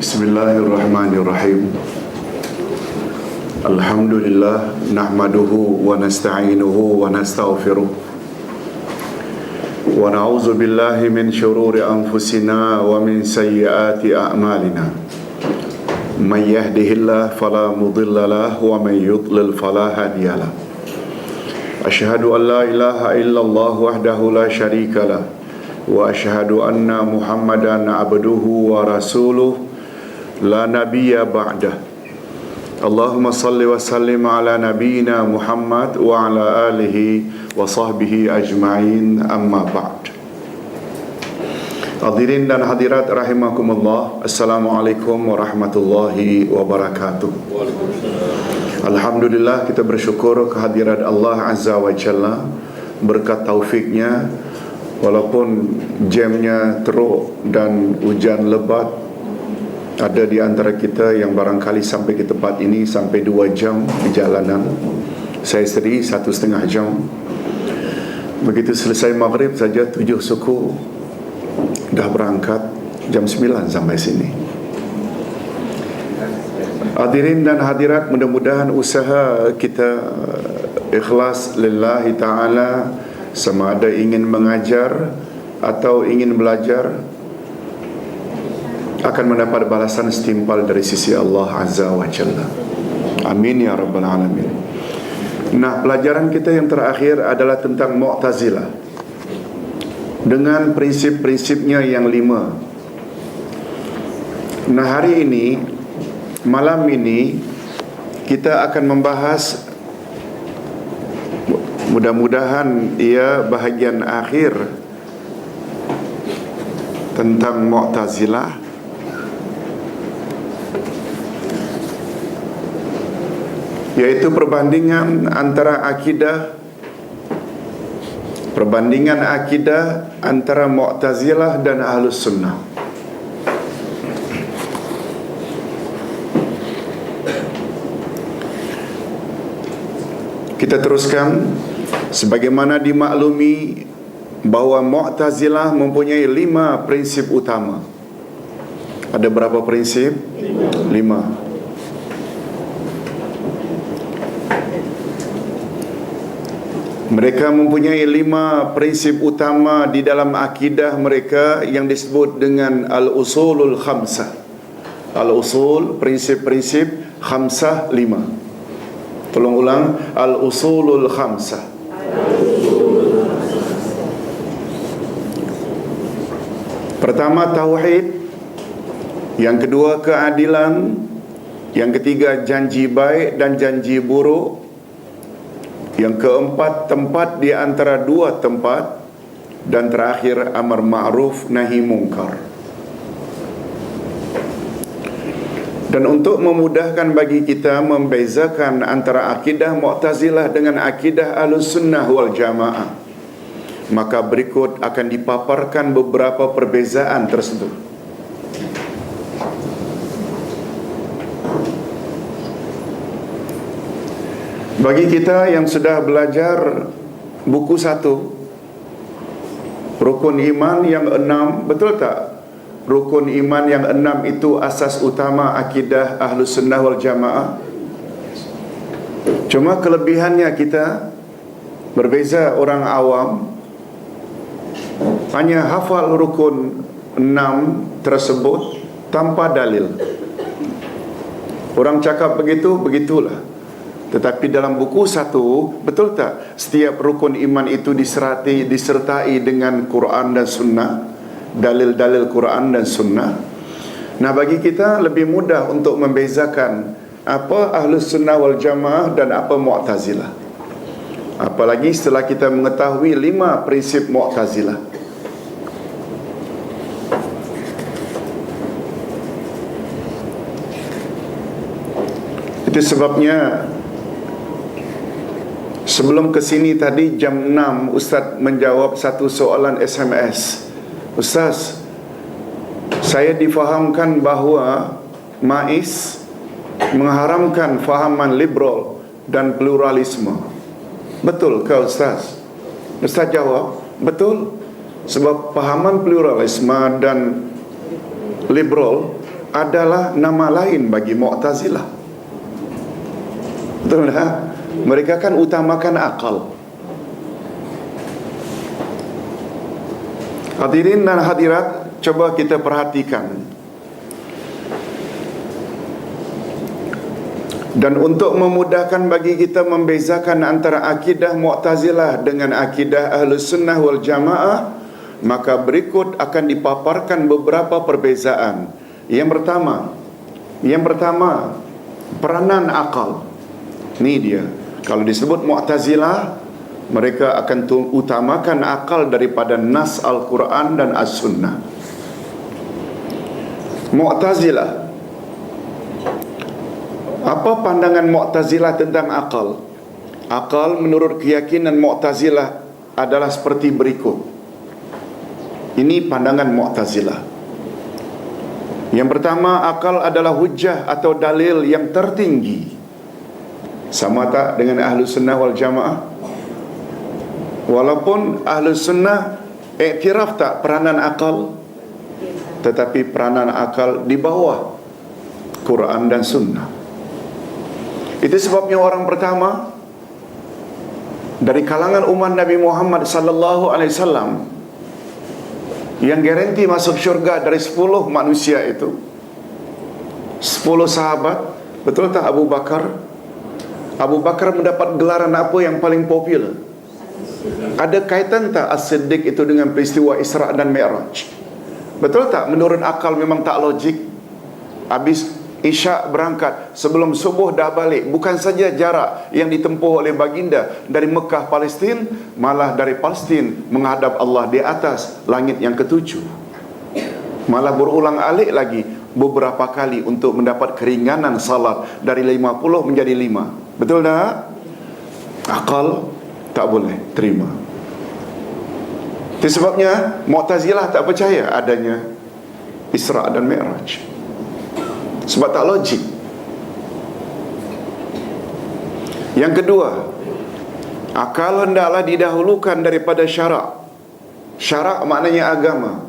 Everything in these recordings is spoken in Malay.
Bismillahirrahmanirrahim. Alhamdulillah nahmaduhu wa nasta'inuhu wa nastaghfiruh. Wa na'udzu billahi min shururi anfusina wa min sayyiati a'malina. Man yahdihillahu fala mudilla lahu wa man yudlil fala hadiya lahu. Asyhadu an la ilaha illallah wahdahu la syarika lah wa asyhadu anna Muhammadan abduhu wa rasuluh la nabiyya ba'dah. Allahumma salli wa sallim ala nabiyyina Muhammad wa ala alihi wa sahbihi ajma'in, amma ba'd. Hadirin dan hadirat rahimakumullah, Assalamualaikum warahmatullahi wabarakatuh. Alhamdulillah, kita bersyukur kehadirat Allah Azza wa Jalla, berkat taufiknya, walaupun jamnya teruk dan hujan lebat, ada di antara kita yang barangkali sampai ke tempat ini sampai 2 jam perjalanan. Saya sendiri 1,5 jam. Begitu selesai maghrib saja 7 suku dah berangkat, jam 9 sampai sini. Hadirin dan hadirat, mudah-mudahan usaha kita ikhlas lillahi ta'ala, sama ada ingin mengajar atau ingin belajar, akan mendapat balasan setimpal dari sisi Allah Azza wa Jalla. Amin ya Rabbal Alamin. Nah, pelajaran kita yang terakhir adalah tentang Mu'tazilah, dengan prinsip-prinsipnya yang 5. Nah, hari ini, malam ini, kita akan membahas, mudah-mudahan ia bahagian akhir tentang Mu'tazilah, yaitu perbandingan antara akidah antara Mu'tazilah dan Ahlus Sunnah. Kita teruskan. Sebagaimana dimaklumi bahawa Mu'tazilah mempunyai 5 prinsip utama. Ada berapa prinsip? 5. Mereka mempunyai 5 prinsip utama di dalam akidah mereka yang disebut dengan Al-Usulul Khamsah. Al-Usul, prinsip-prinsip, Khamsah, 5. Tolong ulang, Al-Usulul Khamsah. Pertama, Tauhid. Yang kedua, keadilan. Yang ketiga, janji baik dan janji buruk. Yang keempat, tempat di antara 2 tempat. Dan terakhir, amar ma'ruf nahi mungkar. Dan untuk memudahkan bagi kita membezakan antara akidah Mu'tazilah dengan akidah Ahlus Sunnah wal Jamaah, maka berikut akan dipaparkan beberapa perbezaan tersebut. Bagi kita yang sudah belajar buku 1, Rukun Iman yang 6, betul tak? Rukun Iman yang 6 itu asas utama akidah Ahlus Sunnah wal Jamaah. Cuma kelebihannya kita berbeza orang awam, hanya hafal Rukun 6 tersebut tanpa dalil. Orang cakap begitu, begitulah. Tetapi dalam buku 1, betul tak? Setiap rukun iman itu disertai dengan Quran dan Sunnah, dalil-dalil Quran dan Sunnah. Nah, bagi kita lebih mudah untuk membezakan apa Ahlus Sunnah wal Jamaah dan apa Mu'tazilah. Apalagi setelah kita mengetahui 5 prinsip Mu'tazilah. Itu sebabnya sebelum ke sini tadi jam 6, Ustaz menjawab satu soalan SMS. Ustaz, saya difahamkan bahawa MAIS mengharamkan fahaman liberal dan pluralisme. Betul ke Ustaz? Ustaz jawab, betul. Sebab fahaman pluralisme dan liberal adalah nama lain bagi Mu'tazilah. Betul tak? Mereka kan utamakan akal. Hadirin dan hadirat, coba kita perhatikan. Dan untuk memudahkan bagi kita membezakan antara akidah Mu'tazilah dengan akidah Ahlus Sunnah wal Jamaah, maka berikut akan dipaparkan beberapa perbezaan. Yang pertama, peranan akal. Ini dia. Kalau disebut Mu'tazilah, mereka akan utamakan akal daripada nas Al-Quran dan As-Sunnah. Mu'tazilah, apa pandangan Mu'tazilah tentang akal? Akal menurut keyakinan Mu'tazilah adalah seperti berikut. Ini pandangan Mu'tazilah. Yang pertama, akal adalah hujjah atau dalil yang tertinggi. Sama tak dengan Ahlus Sunnah wal Jamaah? Walaupun Ahlus Sunnah iktiraf tak peranan akal, tetapi peranan akal di bawah Quran dan Sunnah. Itu sebabnya orang pertama dari kalangan umat Nabi Muhammad sallallahu alaihi wasallam yang garanti masuk syurga dari 10 manusia itu, 10 sahabat. Betul tak Abu Bakar? Abu Bakar mendapat gelaran apa yang paling popular? Ada kaitan tak As-Siddiq itu dengan peristiwa Isra' dan Mi'raj? Betul tak? Menurut akal memang tak logik. Habis Isya' berangkat, sebelum subuh dah balik. Bukan saja jarak yang ditempuh oleh baginda dari Mekah, Palestin, malah dari Palestin menghadap Allah di atas langit yang ketujuh. Malah berulang alik lagi beberapa kali untuk mendapat keringanan salat dari 50 menjadi 5. Betul tak? Akal tak boleh terima. Itu sebabnya Mu'tazilah tak percaya adanya Isra' dan Mi'raj. Sebab tak logik. Yang kedua, akal hendaklah didahulukan daripada syarak. Syarak maknanya agama.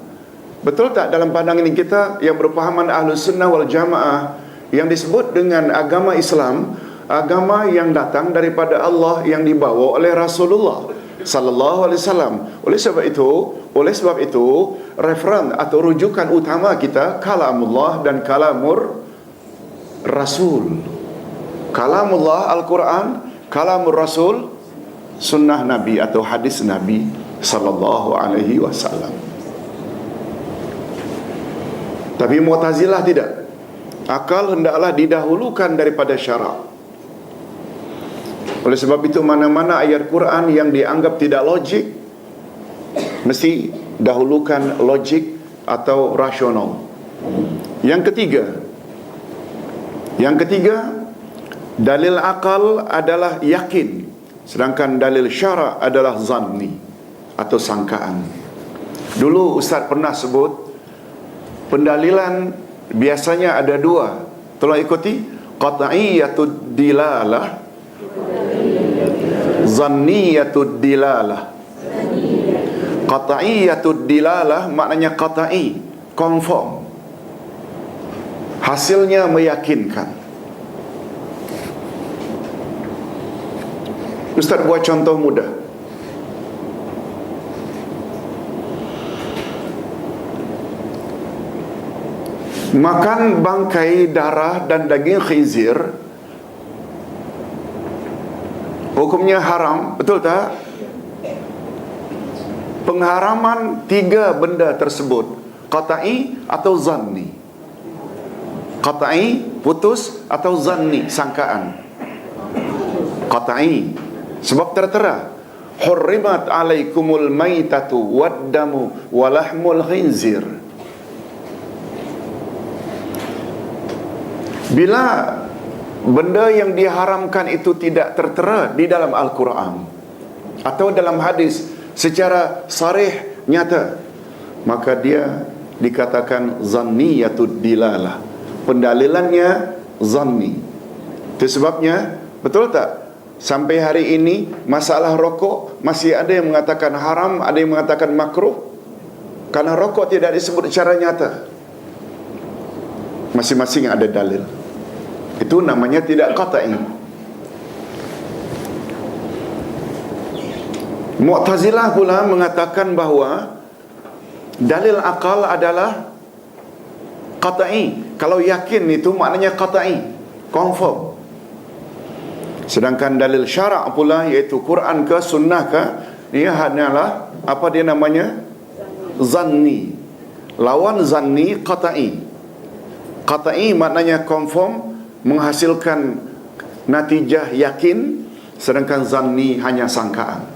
Betul tak dalam pandangan kita yang berpahaman Ahlus Sunnah wal Jamaah, yang disebut dengan agama Islam, agama yang datang daripada Allah, yang dibawa oleh Rasulullah sallallahu alaihi wasallam. Oleh sebab itu, referen atau rujukan utama kita kalamullah dan kalamur Rasul. Kalamullah Al-Quran, kalamur Rasul sunnah Nabi atau hadis Nabi sallallahu alaihi wasallam. Tapi Mu'tazilah tidak. Akal hendaklah didahulukan daripada syarak. Oleh sebab itu, mana-mana ayat Quran yang dianggap tidak logik, mesti dahulukan logik atau rasional. Yang ketiga, dalil akal adalah yakin, sedangkan dalil syarak adalah zanni atau sangkaan. Dulu Ustaz pernah sebut, pendalilan biasanya ada 2. Tolong ikuti. Qat'iyatud dilalah, zanniyatud dilalah. Qat'iyatud dilalah maknanya qat'i, confirm, hasilnya meyakinkan. Ustaz buat contoh mudah. Makan bangkai, darah dan daging khinzir hukumnya haram, betul tak? Pengharaman 3 benda tersebut, qat'i atau zanni. Qat'i, putus, atau zanni, sangkaan. Qat'i, sebab tertera, hurrimat alaikumul maitatu waddamu walahmul khinzir. Bila benda yang diharamkan itu tidak tertera di dalam Al-Quran atau dalam hadis secara sarih, nyata, maka dia dikatakan zanniyatud dilalah. Pendalilannya zanni. Itu sebabnya, betul tak? Sampai hari ini masalah rokok masih ada yang mengatakan haram, ada yang mengatakan makruh, karena rokok tidak disebut secara nyata. Masing-masing ada dalil. Itu namanya tidak qat'i. Mu'tazilah pula mengatakan bahawa dalil akal adalah qat'i. Kalau yakin itu maknanya qat'i, confirm. Sedangkan dalil syarak pula, iaitu Quran ke sunnah ke, dia hanyalah apa dia namanya? Zanni. Lawan zanni qat'i. Qat'i maknanya confirm, menghasilkan natijah yakin, sedangkan zanni hanya sangkaan.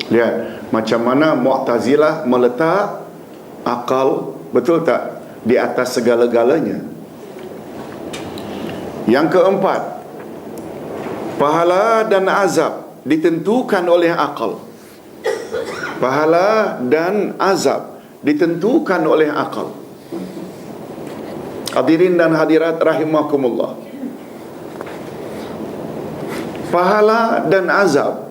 Lihat macam mana Mu'tazilah meletak akal, betul tak, di atas segala-galanya. Yang keempat, pahala dan azab ditentukan oleh akal. Pahala dan azab ditentukan oleh akal. Hadirin dan hadirat rahimakumullah. Pahala dan azab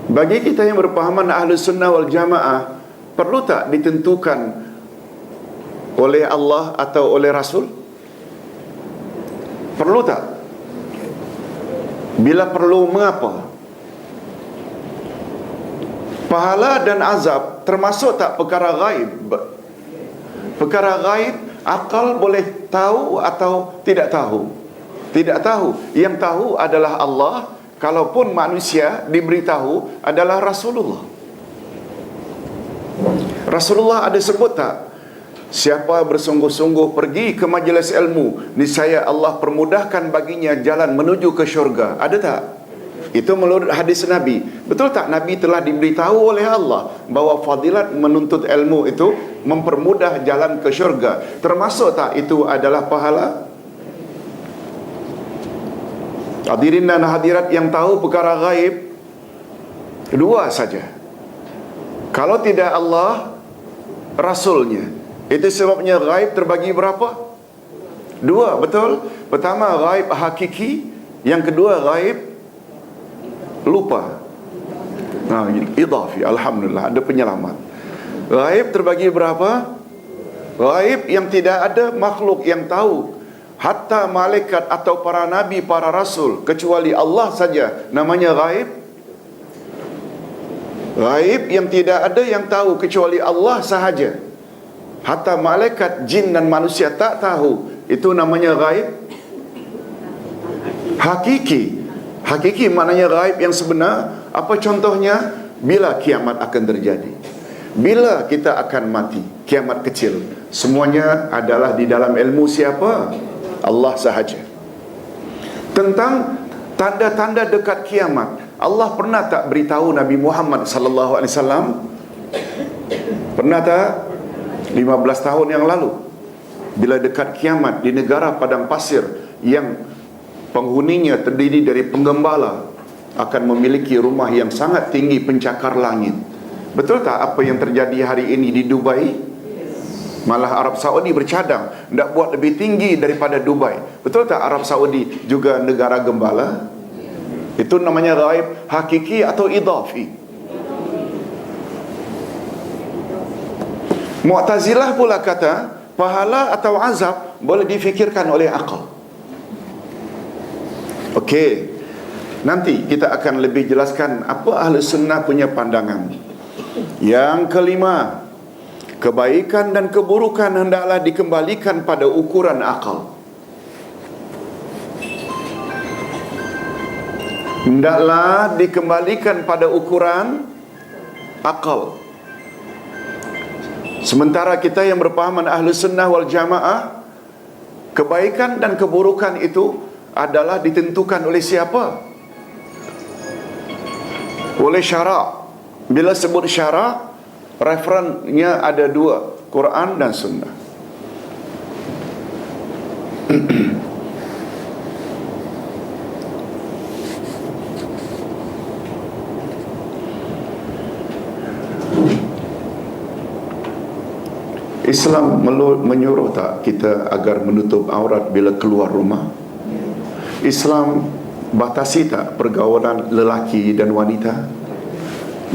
bagi kita yang berpahaman Ahlus Sunnah wal Jamaah, perlu tak ditentukan oleh Allah atau oleh Rasul? Perlu tak? Bila perlu, mengapa? Pahala dan azab termasuk tak perkara gaib? Perkara gaib, akal boleh tahu atau tidak tahu? Tidak tahu. Yang tahu adalah Allah. Kalaupun manusia diberitahu adalah Rasulullah. Rasulullah ada sebut tak, siapa bersungguh-sungguh pergi ke majlis ilmu, niscaya Allah permudahkan baginya jalan menuju ke syurga? Ada tak? Itu menurut hadis Nabi. Betul tak Nabi telah diberitahu oleh Allah bahawa fadilat menuntut ilmu itu mempermudah jalan ke syurga? Termasuk tak itu adalah pahala? Hadirin dan hadirat yang tahu perkara gaib, dua saja. Kalau tidak Allah, Rasulnya. Itu sebabnya gaib terbagi berapa? Dua, betul? Pertama gaib hakiki, yang kedua gaib lupa. Idafi, alhamdulillah, ada penyelamat. Gaib terbagi berapa? Gaib yang tidak ada makhluk yang tahu, hatta malaikat atau para nabi, para rasul, kecuali Allah saja, namanya gaib. Gaib yang tidak ada yang tahu kecuali Allah sahaja, hatta malaikat, jin dan manusia tak tahu, itu namanya gaib hakiki. Hakiki maknanya gaib yang sebenar. Apa contohnya? Bila kiamat akan terjadi, bila kita akan mati, kiamat kecil, semuanya adalah di dalam ilmu siapa? Allah sahaja. Tentang tanda-tanda dekat kiamat, Allah pernah tak beritahu Nabi Muhammad sallallahu alaihi wasallam? Pernah tak? 15 tahun yang lalu, bila dekat kiamat di negara padang pasir yang penghuninya terdiri dari penggembala, akan memiliki rumah yang sangat tinggi pencakar langit. Betul tak apa yang terjadi hari ini di Dubai? Malah Arab Saudi bercadang nak buat lebih tinggi daripada Dubai. Betul tak Arab Saudi juga negara gembala? Itu namanya gaib hakiki atau idafi. Mu'tazilah pula kata pahala atau azab boleh difikirkan oleh akal. Okey, nanti kita akan lebih jelaskan apa Ahlus Sunnah punya pandangan. Yang kelima, kebaikan dan keburukan hendaklah dikembalikan pada ukuran akal. Hendaklah dikembalikan pada ukuran akal. Sementara kita yang berpahaman Ahlus Sunnah wal Jamaah, kebaikan dan keburukan itu adalah ditentukan oleh siapa? Oleh syarak. Bila sebut syarak, referennya ada dua, Quran dan Sunnah. Islam menyuruh tak kita agar menutup aurat bila keluar rumah? Islam batasi tak pergaulan lelaki dan wanita?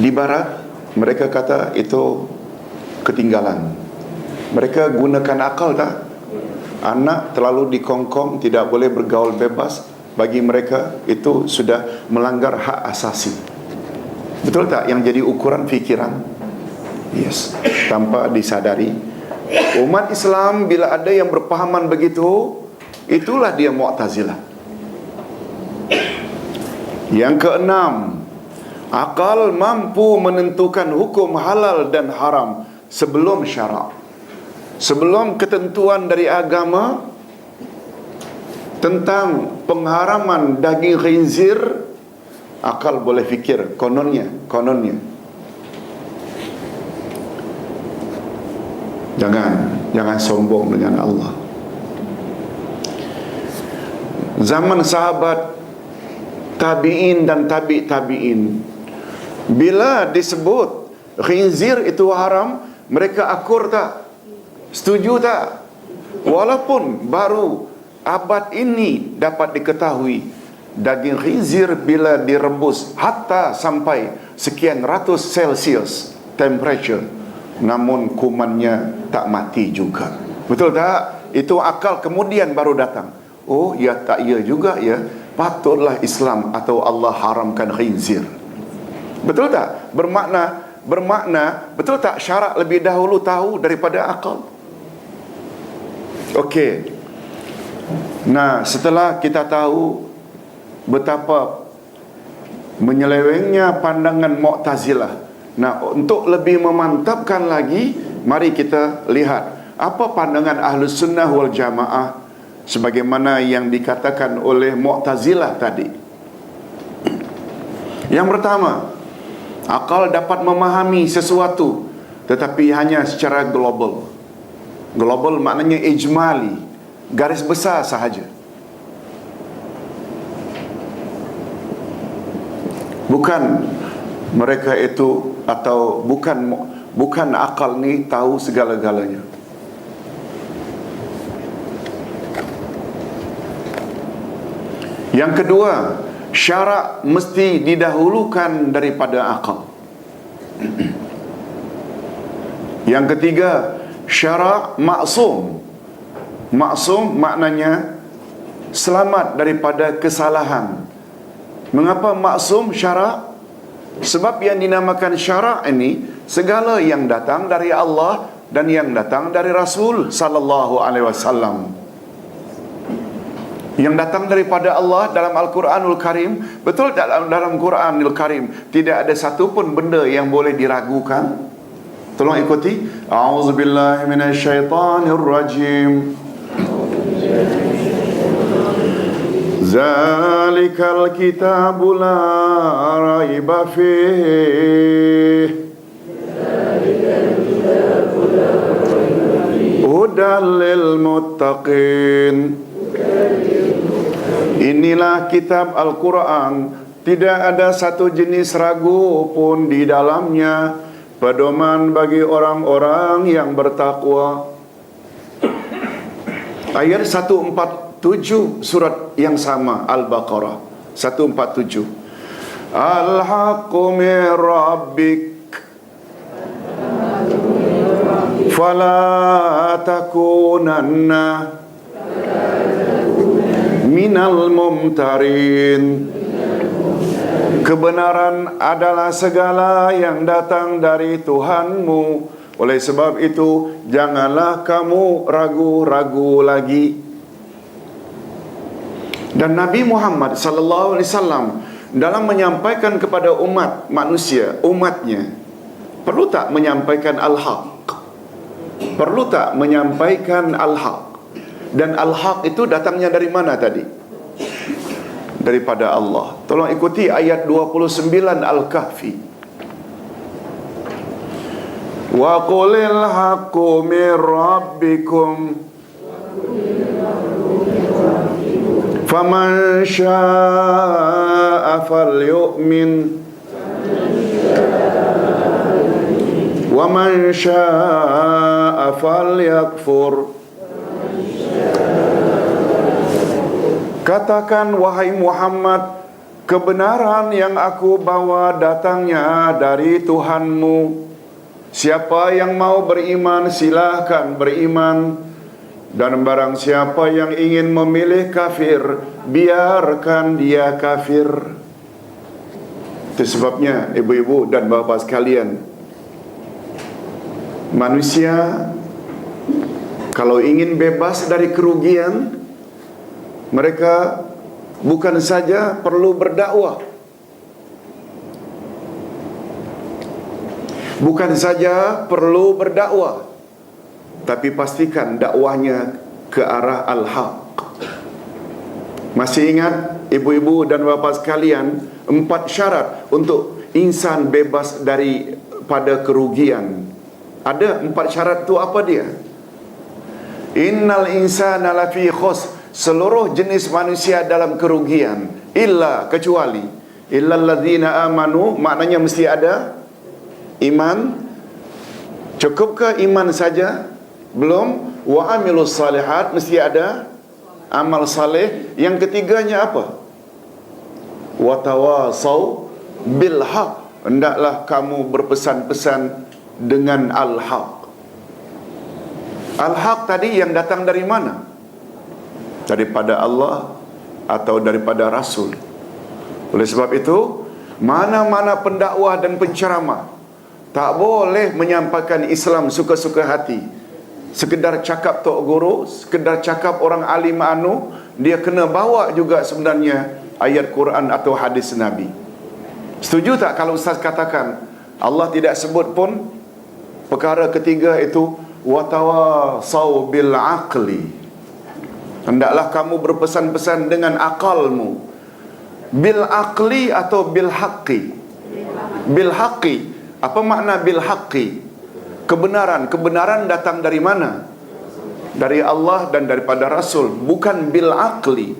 Di barat mereka kata itu ketinggalan. Mereka gunakan akal tak? Anak terlalu dikongkong, tidak boleh bergaul bebas, bagi mereka itu sudah melanggar hak asasi. Betul tak yang jadi ukuran fikiran? Yes, tanpa disadari. Umat Islam bila ada yang berpahaman begitu, itulah dia Mu'tazilah. Yang keenam, akal mampu menentukan hukum halal dan haram sebelum syarak. Sebelum ketentuan dari agama tentang pengharaman daging khinzir, akal boleh fikir kononnya. Jangan sombong dengan Allah. Zaman sahabat, tabi'in dan tabi'in, bila disebut khinzir itu haram, mereka akur tak? Setuju tak? Walaupun baru abad ini dapat diketahui daging khinzir bila direbus hatta sampai sekian ratus Celsius temperature, namun kumannya tak mati juga. Betul tak? Itu akal kemudian baru datang. Oh ya, tak ya juga ya, patutlah Islam atau Allah haramkan khinzir. Betul tak? Bermakna betul tak syarak lebih dahulu tahu daripada akal? Okey. Nah, setelah kita tahu betapa menyelewengnya pandangan Mu'tazilah, nah, untuk lebih memantapkan lagi, mari kita lihat apa pandangan Ahlus Sunnah wal Jamaah sebagaimana yang dikatakan oleh Mu'tazilah tadi. Yang pertama, akal dapat memahami sesuatu tetapi hanya secara global. Global maknanya ijmali, garis besar sahaja. Bukan mereka itu atau bukan akal ni tahu segala-galanya. Yang kedua, syarak mesti didahulukan daripada akal. Yang ketiga, syarak maksum. Maksum maknanya selamat daripada kesalahan. Mengapa maksum syarak? Sebab yang dinamakan syarak ini segala yang datang dari Allah dan yang datang dari Rasul sallallahu alaihi wasallam. Yang datang daripada Allah dalam Al-Quranul Karim, betul dalam Quranul Karim tidak ada satu pun benda yang boleh diragukan. Tolong ikuti. A'udzubillahi minasyaitonirrajim. Zalikal kitabu la raiba fihi hudal lil muttaqin. Inilah kitab Al-Quran, tidak ada satu jenis ragu pun di dalamnya, pedoman bagi orang-orang yang bertakwa. Ayat 147 surat yang sama, Al-Baqarah 147. Al-haqqu min rabbik fala takunanna minal mumtarin. Kebenaran adalah segala yang datang dari Tuhanmu. Oleh sebab itu, janganlah kamu ragu-ragu lagi. Dan Nabi Muhammad sallallahu alaihi wasallam dalam menyampaikan kepada umat manusia, umatnya, perlu tak menyampaikan al-haq? Perlu tak menyampaikan al-haq? Dan al-haq itu datangnya dari mana tadi? Daripada Allah. Tolong ikuti ayat 29 Al-Kahfi. Wa qulil haqqu mir rabbikum faman syaa'a falyu'min wa man syaa'a falyakfur. Katakan wahai Muhammad, kebenaran yang aku bawa datangnya dari Tuhanmu. Siapa yang mau beriman, silahkan beriman. Dan barang siapa yang ingin memilih kafir, biarkan dia kafir. Itu sebabnya ibu-ibu dan bapa sekalian, manusia kalau ingin bebas dari kerugian, mereka bukan saja perlu berdakwah, bukan saja perlu berdakwah, tapi pastikan dakwahnya ke arah al-haq. Masih ingat ibu-ibu dan bapa sekalian, 4 syarat untuk insan bebas daripada kerugian. Ada 4 syarat tu, apa dia? Innal insana lafi khusr, seluruh jenis manusia dalam kerugian, illa, kecuali, illal ladzina amanu, maknanya mesti ada iman. Cukupkah iman saja? Belum. Wa amilus salihat, mesti ada amal saleh. Yang ketiganya apa? Wa tawasau bil haq, hendaklah kamu berpesan-pesan dengan al-haq. Al-haq tadi yang datang dari mana? Daripada Allah atau daripada Rasul. Oleh sebab itu, mana-mana pendakwah dan penceramah tak boleh menyampaikan Islam suka-suka hati, sekedar cakap tok guru, sekedar cakap orang alim anu. Dia kena bawa juga sebenarnya ayat Quran atau hadis Nabi. Setuju tak kalau Ustaz katakan Allah tidak sebut pun perkara ketiga itu, watawasau bil aqli, hendaklah kamu berpesan-pesan dengan akalmu. Bil aqli atau bil haqqi? Bil haqqi. Apa makna bil haqqi? Kebenaran. Kebenaran datang dari mana? Dari Allah dan daripada Rasul, bukan bil aqli.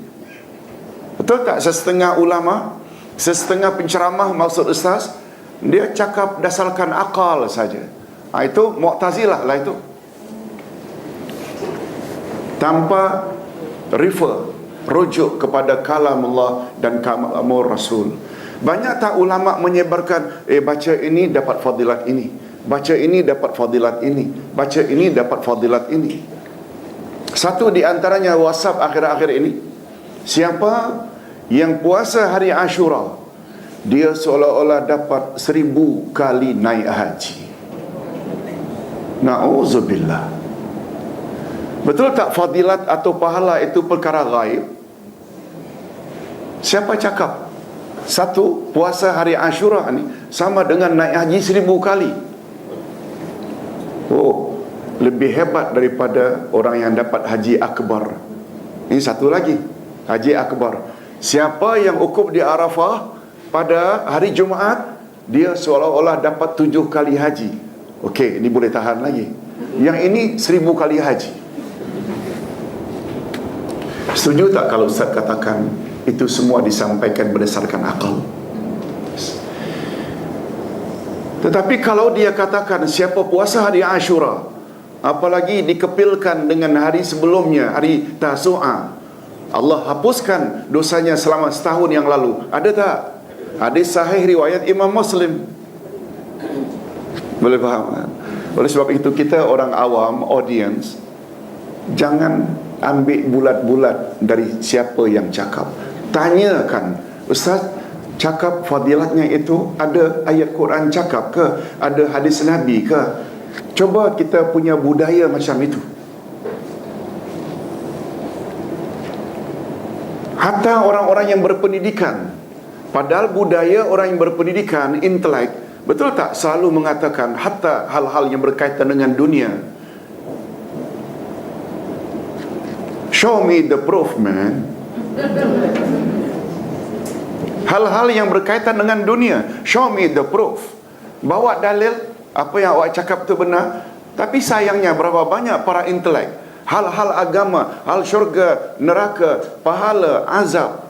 Betul tak? Setengah ulama, setengah penceramah, maksud Ustaz, dia cakap dasarkan akal saja. Itu Mu'tazilah lah itu, tanpa rujuk kepada kalam Allah dan kalam Rasul. Banyak tak ulama menyebarkan, baca ini dapat fadilat ini, baca ini dapat fadilat ini, baca ini dapat fadilat ini. Satu di antaranya WhatsApp akhir-akhir ini, siapa yang puasa hari Ashura, dia seolah-olah dapat 1000 kali naik haji. Na'udzubillah. Betul tak fadilat atau pahala itu perkara gaib? Siapa cakap? Satu, puasa hari Ashura ni sama dengan naik haji 1000 kali. Oh, lebih hebat daripada orang yang dapat haji akbar. Ini satu lagi, haji akbar. Siapa yang ukuf di Arafah pada hari Jumaat, dia seolah-olah dapat 7 kali haji. Okey, ini boleh tahan lagi. Yang ini 1000 kali haji. Setuju tak kalau Ustaz katakan itu semua disampaikan berdasarkan akal? Tetapi kalau dia katakan siapa puasa hari Ashura, apalagi dikepilkan dengan hari sebelumnya, hari Tasu'a, Allah hapuskan dosanya selama setahun yang lalu. Ada tak? Hadis sahih riwayat Imam Muslim. Boleh faham kan? Oleh sebab itu kita orang awam, audience, jangan ambil bulat-bulat dari siapa yang cakap. Tanyakan, Ustaz, cakap fadilatnya itu ada ayat Quran cakap ke? Ada hadis Nabi ke? Coba kita punya budaya macam itu. Hatta orang-orang yang berpendidikan, padahal budaya orang yang berpendidikan, intelek, betul tak selalu mengatakan hatta hal-hal yang berkaitan dengan dunia, show me the proof, man. Hal-hal yang berkaitan dengan dunia, show me the proof. Bawa dalil, apa yang awak cakap tu benar. Tapi sayangnya berapa banyak para intelek, hal-hal agama, hal syurga, neraka, pahala, azab,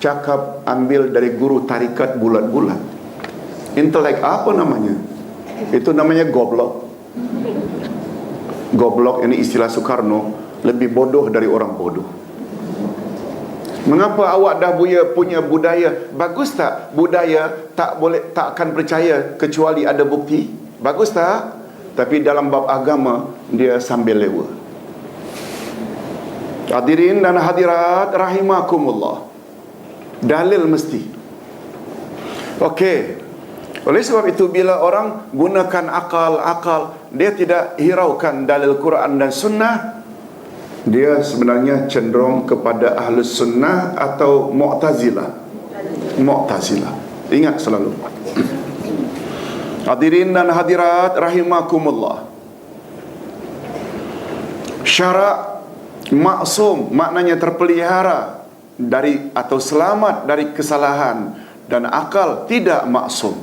cakap ambil dari guru tarikat bulat-bulat. Intelek apa namanya? Itu namanya goblok. Goblok ini istilah Soekarno, lebih bodoh dari orang bodoh. Mengapa awak dah punya budaya? Bagus tak? Budaya tak akan percaya kecuali ada bukti. Bagus tak? Tapi dalam bab agama dia sambil lewa. Hadirin dan hadirat rahimakumullah. Dalil mesti. Okey. Oleh sebab itu bila orang gunakan akal, dia tidak hiraukan dalil Quran dan sunnah, dia sebenarnya cenderung kepada Ahlus Sunnah atau Mu'tazilah. Ingat selalu. Hadirin dan hadirat rahimakumullah. Syarak maksum maknanya terpelihara dari atau selamat dari kesalahan, dan akal tidak maksum.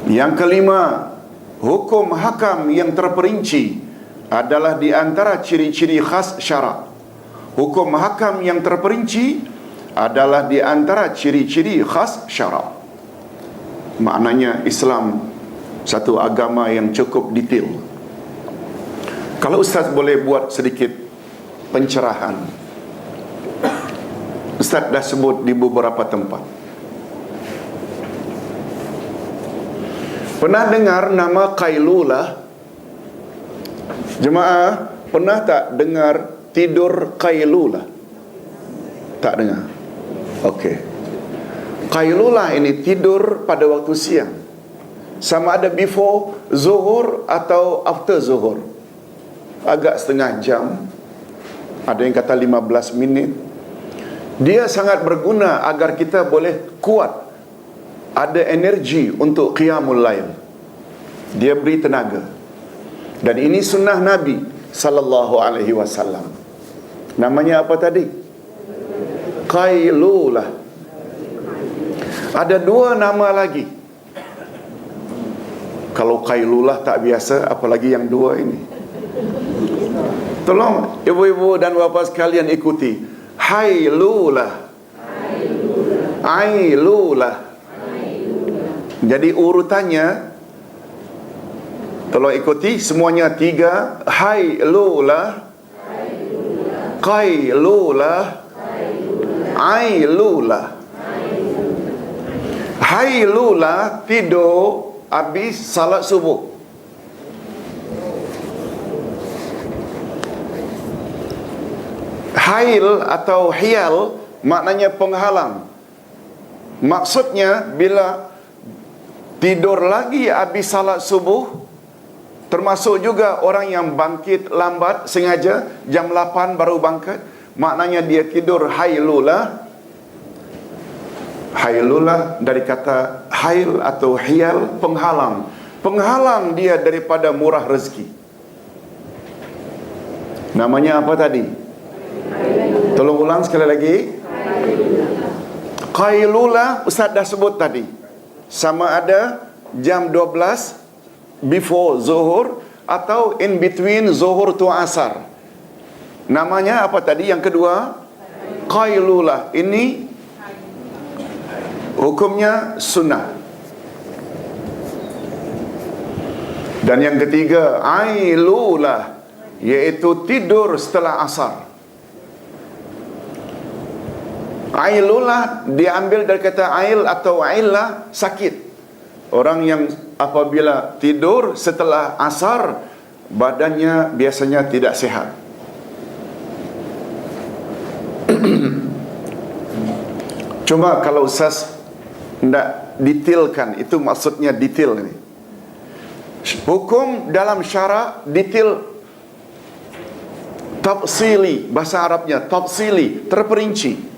Yang kelima, hukum hakam yang terperinci adalah di antara ciri-ciri khas syarak. Hukum hakam yang terperinci adalah di antara ciri-ciri khas syarak. Maknanya Islam satu agama yang cukup detail. Kalau Ustaz boleh buat sedikit pencerahan. Ustaz dah sebut di beberapa tempat. Pernah dengar nama Qailulah? Jemaah, pernah tak dengar tidur Qailulah? Tak dengar? Okey. Qailulah ini tidur pada waktu siang. Sama ada before zuhur atau after zuhur. Agak setengah jam. Ada yang kata 15 minit. Dia sangat berguna agar kita boleh kuat, ada energi untuk qiyamul lail. Dia beri tenaga. Dan ini sunnah Nabi sallallahu alaihi wasallam. Namanya apa tadi? Qailulah. Ada dua nama lagi. Kalau Qailulah tak biasa, apalagi yang dua ini. Tolong ibu-ibu dan bapa sekalian ikuti. Hailulah. Ailulah. Jadi urutannya, tolong ikuti semuanya tiga. Hailulah, Qailulah, Ailulah. Hailulah tidur habis salat subuh. Hail atau hiyal maknanya penghalang. Maksudnya bila tidur lagi habis salat subuh, termasuk juga orang yang bangkit lambat sengaja jam 8 baru bangkit, maknanya dia tidur hailulah. Hailulah dari kata hail atau hiyal, penghalang. Penghalang dia daripada murah rezeki. Namanya apa tadi? Tolong ulang sekali lagi. Qailulah Ustaz dah sebut tadi. Sama ada jam 12 before zuhur atau in between zuhur to asar. Namanya apa tadi yang kedua? Qailulah. Ini hukumnya sunnah. Dan yang ketiga, ailulah, iaitu tidur setelah asar. Ailulah diambil dari kata ail atau ailah, sakit. Orang yang apabila tidur setelah asar, badannya biasanya tidak sihat. Cuma kalau Ustaz tidak detailkan, itu maksudnya detail ini. Hukum dalam syarak detail, tafsili, bahasa Arabnya tafsili, terperinci.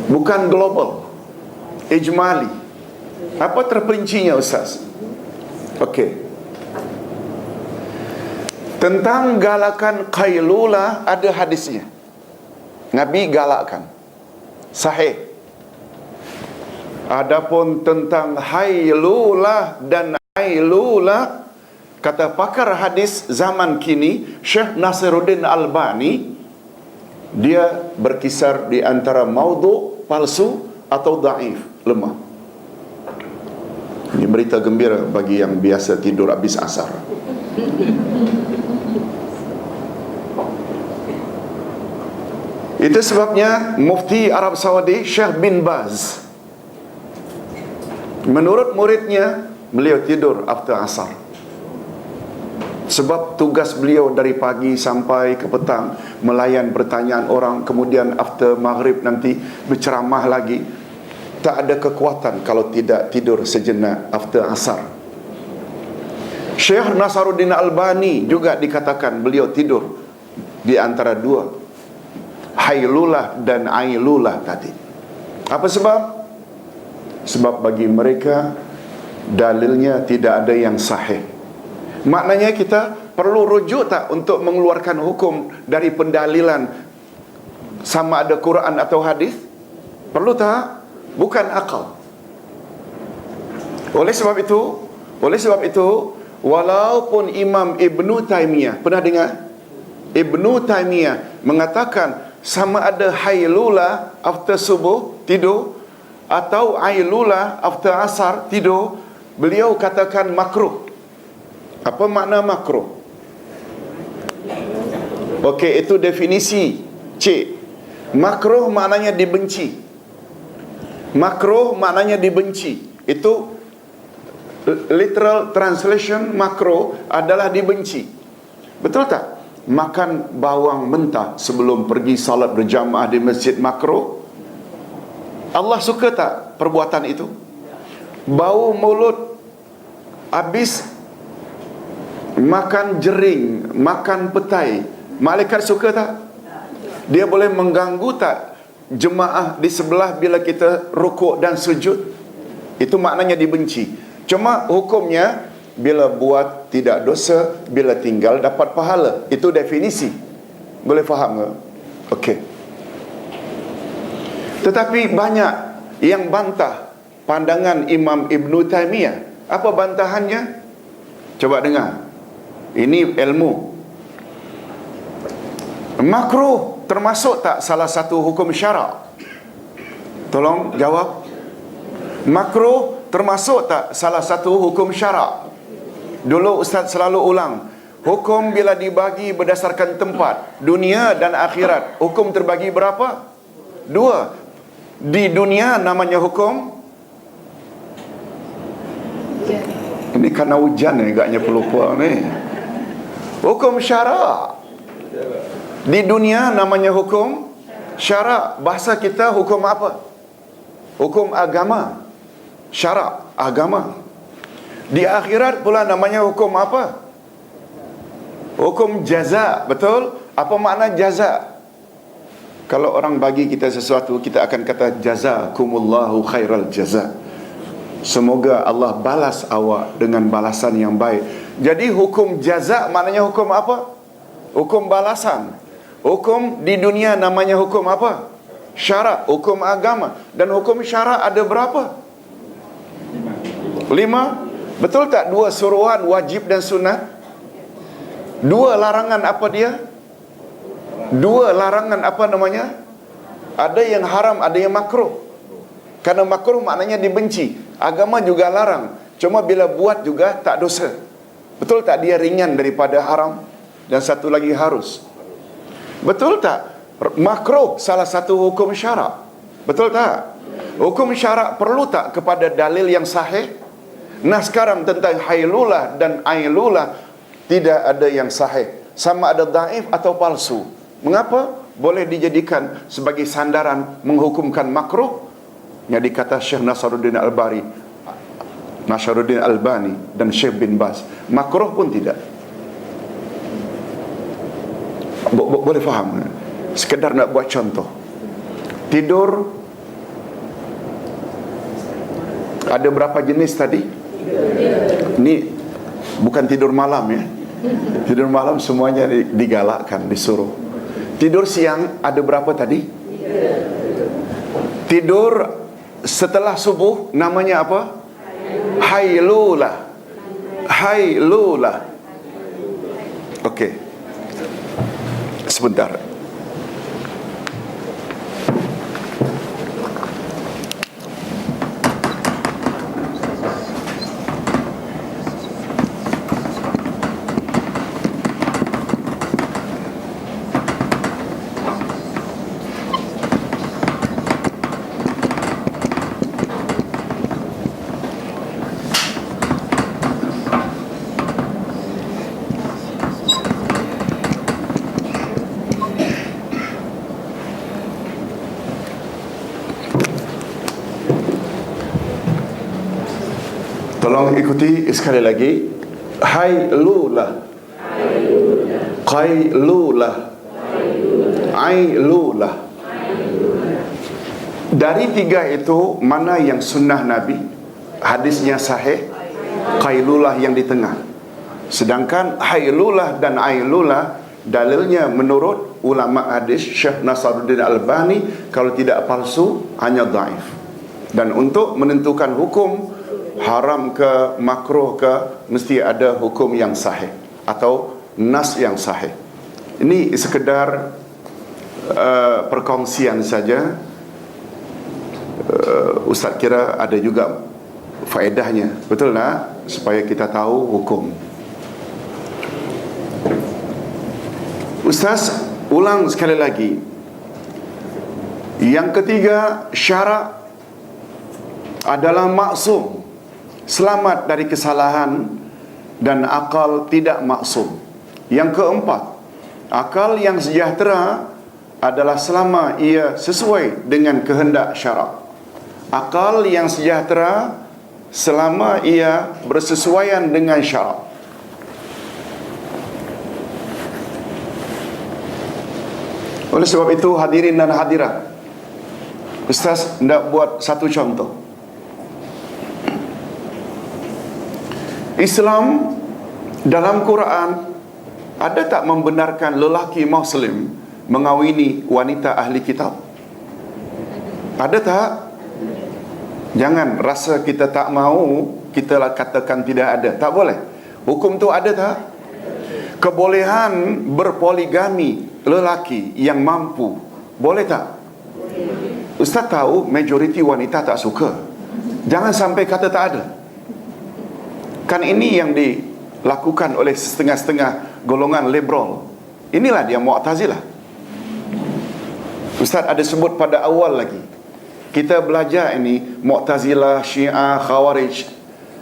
Bukan global, ijmali. Apa terperincinya Ustaz? Okey. Tentang galakan qailulah ada hadisnya. Nabi galakkan. Sahih. Adapun tentang hailulah dan ailulah, kata pakar hadis zaman kini Syekh Nasiruddin Albani, dia berkisar di antara maudhu', palsu atau dhaif, lemah. Ini berita gembira bagi yang biasa tidur habis asar. Itu sebabnya Mufti Arab Saudi Syekh bin Baz, menurut muridnya, beliau tidur after asar. Sebab tugas beliau dari pagi sampai ke petang melayan pertanyaan orang, kemudian after maghrib nanti berceramah lagi. Tak ada kekuatan kalau tidak tidur sejenak after asar. Syekh Nasaruddin Albani juga dikatakan beliau tidur di antara dua, Hailulah dan Ailulah tadi. Apa sebab? Sebab bagi mereka dalilnya tidak ada yang sahih. Maknanya kita perlu rujuk tak untuk mengeluarkan hukum dari pendalilan sama ada Quran atau hadis? Perlu tak? Bukan akal. Oleh sebab itu, walaupun Imam Ibnu Taimiyah, pernah dengar? Ibnu Taimiyah mengatakan sama ada Hailulah after subuh tidur atau Ailulah after asar tidur, beliau katakan makruh. Apa makna makruh? Okey, itu definisi C. Makruh maknanya dibenci. Makruh maknanya dibenci. Itu literal translation makruh adalah dibenci. Betul tak? Makan bawang mentah sebelum pergi salat berjamaah di masjid makruh. Allah suka tak perbuatan itu? Bau mulut habis makan jering, makan petai, malaikat suka tak? Dia boleh mengganggu tak jemaah di sebelah bila kita rukuk dan sujud? Itu maknanya dibenci. Cuma hukumnya bila buat tidak dosa, bila tinggal dapat pahala. Itu definisi. Boleh faham ke? Okey. Tetapi banyak yang bantah pandangan Imam Ibnu Taimiyah. Apa bantahannya? Coba dengar. Ini ilmu. Makruh termasuk tak salah satu hukum syarak? Tolong jawab. Makruh termasuk tak salah satu hukum syarak? Dulu Ustaz selalu ulang, hukum bila dibagi berdasarkan tempat, dunia dan akhirat, hukum terbagi berapa? 2. Di dunia namanya hukum. Ini karena hujan ni agaknya pelupa ni. Hukum syarak. Di dunia namanya hukum syarak. Bahasa kita hukum apa? Hukum agama. Syarak, agama. Di akhirat pula namanya hukum apa? Hukum jaza. Betul? Apa makna jaza? Kalau orang bagi kita sesuatu, kita akan kata jazakumullahu khairal jaza. Semoga Allah balas awak dengan balasan yang baik. Jadi hukum jaza maknanya hukum apa? Hukum balasan. Hukum di dunia namanya hukum apa? Syarak, hukum agama. Dan hukum syarak ada berapa? 5. Betul tak? 2 suruhan wajib dan sunat. 2 larangan apa dia? 2 larangan apa namanya? Ada yang haram, ada yang makruh. Karena makruh maknanya dibenci. Agama juga larang. Cuma bila buat juga tak dosa. Betul tak? Dia ringan daripada haram. Dan satu lagi harus. Betul tak? Makruh salah satu hukum syarak. Betul tak? Hukum syarak perlu tak kepada dalil yang sahih? Nah sekarang tentang Hailulah dan Ailulah tidak ada yang sahih. Sama ada daif atau palsu. Mengapa? Boleh dijadikan sebagai sandaran menghukumkan makruh. Yang dikata Syekh Nasaruddin Albani dan Syekh bin Baz. Makruh pun tidak. Boleh faham? Sekedar nak buat contoh. Tidur ada berapa jenis tadi? Ni bukan tidur malam ya. Tidur malam semuanya digalakkan, disuruh. Tidur siang ada berapa tadi? Tidur setelah subuh namanya apa? Hailulah. Hailulah. Okey. Sebentar. Tolong ikuti sekali lagi. Hailulah, Qailulah, Ailulah. Dari tiga itu, mana yang sunnah Nabi? Hadisnya sahih, Qailulah yang di tengah. Sedangkan Hailulah dan Ailulah, dalilnya menurut ulama hadis Syekh Nasruddin Albani, kalau tidak palsu, hanya dhaif. Dan untuk menentukan hukum haram ke makruh ke, mesti ada hukum yang sahih atau nas yang sahih. Ini sekedar perkongsian saja. Ustaz kira ada juga faedahnya, betul tak? Supaya kita tahu hukum. Ustaz ulang sekali lagi. Yang ketiga, syarak adalah maksum, selamat dari kesalahan, dan akal tidak maksum. Yang keempat, akal yang sejahtera adalah selama ia sesuai dengan kehendak syarak. Akal yang sejahtera selama ia bersesuaian dengan syarak. Oleh sebab itu, hadirin dan hadirat, Ustaz hendak buat satu contoh. Islam dalam Quran ada tak membenarkan lelaki Muslim mengawini wanita ahli kitab? Ada tak? Jangan rasa kita tak mau, kita katakan tidak ada. Tak boleh. Hukum tu ada tak? Kebolehan berpoligami lelaki yang mampu, boleh tak? Ustaz tahu majoriti wanita tak suka. Jangan sampai kata tak ada. Kan ini yang dilakukan oleh setengah-setengah golongan liberal. Inilah dia Mu'tazilah. Ustaz ada sebut pada awal lagi. Kita belajar ini Mu'tazilah, Syiah, Khawarij.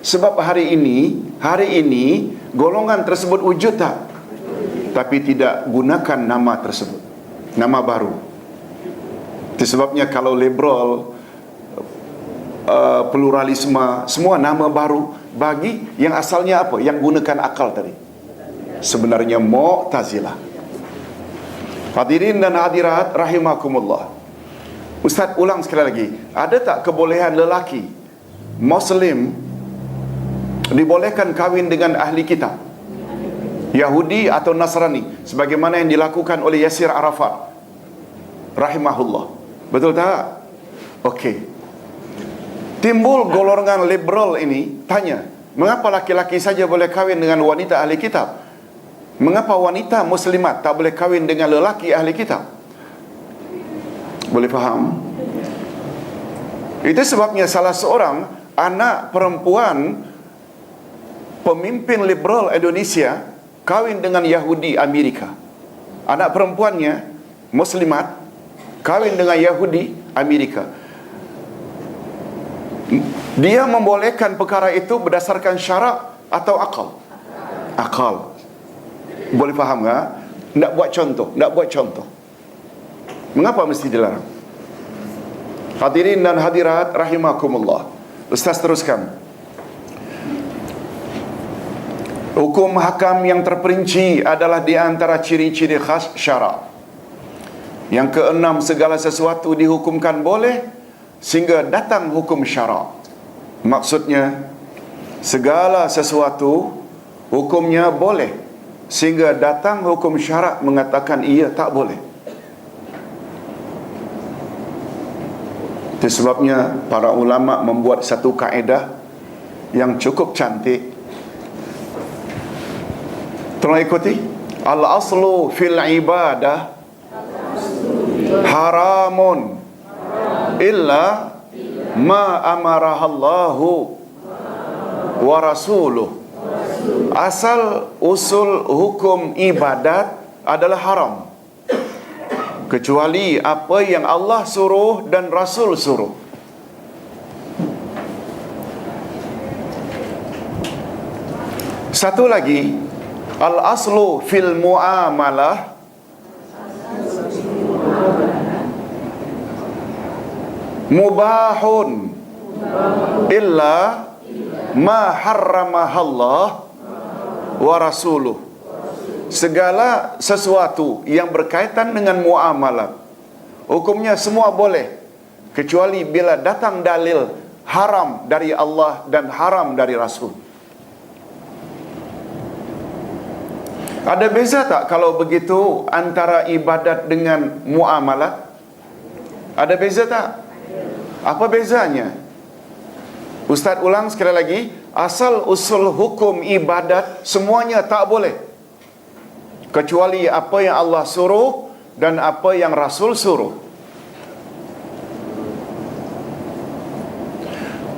Sebab hari ini golongan tersebut wujud tak? Tapi tidak gunakan nama tersebut, nama baru. Itu sebabnya kalau liberal, pluralisme, semua nama baru bagi yang asalnya apa? Yang gunakan akal tadi. Sebenarnya Mu'tazilah. Hadirin dan hadirat rahimakumullah. Ustaz ulang sekali lagi. Ada tak kebolehan lelaki Muslim dibolehkan kahwin dengan ahli kitab, Yahudi atau Nasrani, sebagaimana yang dilakukan oleh Yasir Arafat rahimahullah? Betul tak? Okey. Timbul golongan liberal ini tanya, mengapa laki-laki saja boleh kahwin dengan wanita ahli kitab? Mengapa wanita muslimat tak boleh kahwin dengan lelaki ahli kitab? Boleh faham? Itu sebabnya salah seorang anak perempuan pemimpin liberal Indonesia kahwin dengan Yahudi Amerika. Anak perempuannya muslimat kahwin dengan Yahudi Amerika. Dia membolehkan perkara itu berdasarkan syarak atau akal? Akal. Boleh faham tak? Nak buat contoh. Mengapa mesti dilarang? Hadirin dan hadirat rahimakumullah. Ustaz teruskan. Hukum hakam yang terperinci adalah di antara ciri-ciri khas syarak. Yang keenam, segala sesuatu dihukumkan boleh sehingga datang hukum syarak. Maksudnya, segala sesuatu hukumnya boleh sehingga datang hukum syarak mengatakan ia tak boleh. Itu sebabnya para ulama membuat satu kaedah yang cukup cantik. Tolong ikuti. Al-aslu fil ibadah haramun illa ma amarahallahu wa rasuluh. Asal usul hukum ibadat adalah haram, kecuali apa yang Allah suruh dan Rasul suruh. Satu lagi, al-aslu fil muamalah mubahun illa ma harramahallah wa rasuluh. Segala sesuatu yang berkaitan dengan muamalat, hukumnya semua boleh, kecuali bila datang dalil haram dari Allah dan haram dari Rasul. Ada beza tak kalau begitu antara ibadat dengan muamalat? Ada beza tak? Apa bezanya? Ustaz ulang sekali lagi. Asal usul hukum ibadat semuanya tak boleh, kecuali apa yang Allah suruh dan apa yang Rasul suruh.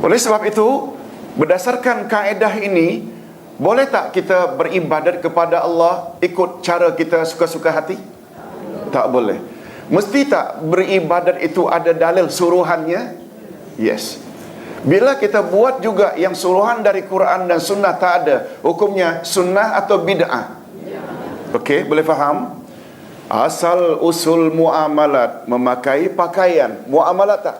Oleh sebab itu, berdasarkan kaedah ini, boleh tak kita beribadat kepada Allah ikut cara kita suka-suka hati? Tak boleh. Mesti tak beribadat itu ada dalil suruhannya? Yes. Bila kita buat juga yang suruhan dari Quran dan Sunnah tak ada, hukumnya sunnah atau bid'ah? Okey, boleh faham? Asal usul muamalat, memakai pakaian, muamalat tak?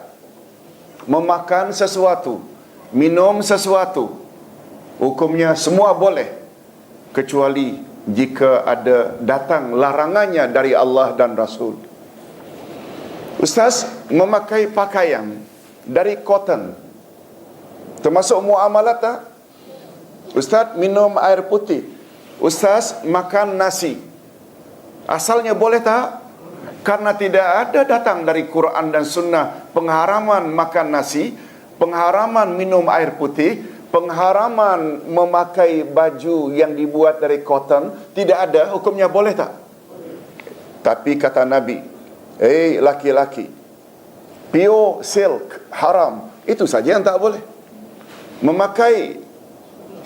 Memakan sesuatu, minum sesuatu, hukumnya semua boleh, kecuali jika ada datang larangannya dari Allah dan Rasul. Ustaz, memakai pakaian dari cotton termasuk muamalat tak? Ustaz, minum air putih. Ustaz, makan nasi, asalnya boleh tak? Karena tidak ada datang dari Quran dan Sunnah pengharaman makan nasi, pengharaman minum air putih, pengharaman memakai baju yang dibuat dari cotton. Tidak ada, hukumnya boleh tak? Tapi kata Nabi, laki-laki, pure silk haram, itu saja yang tak boleh. Memakai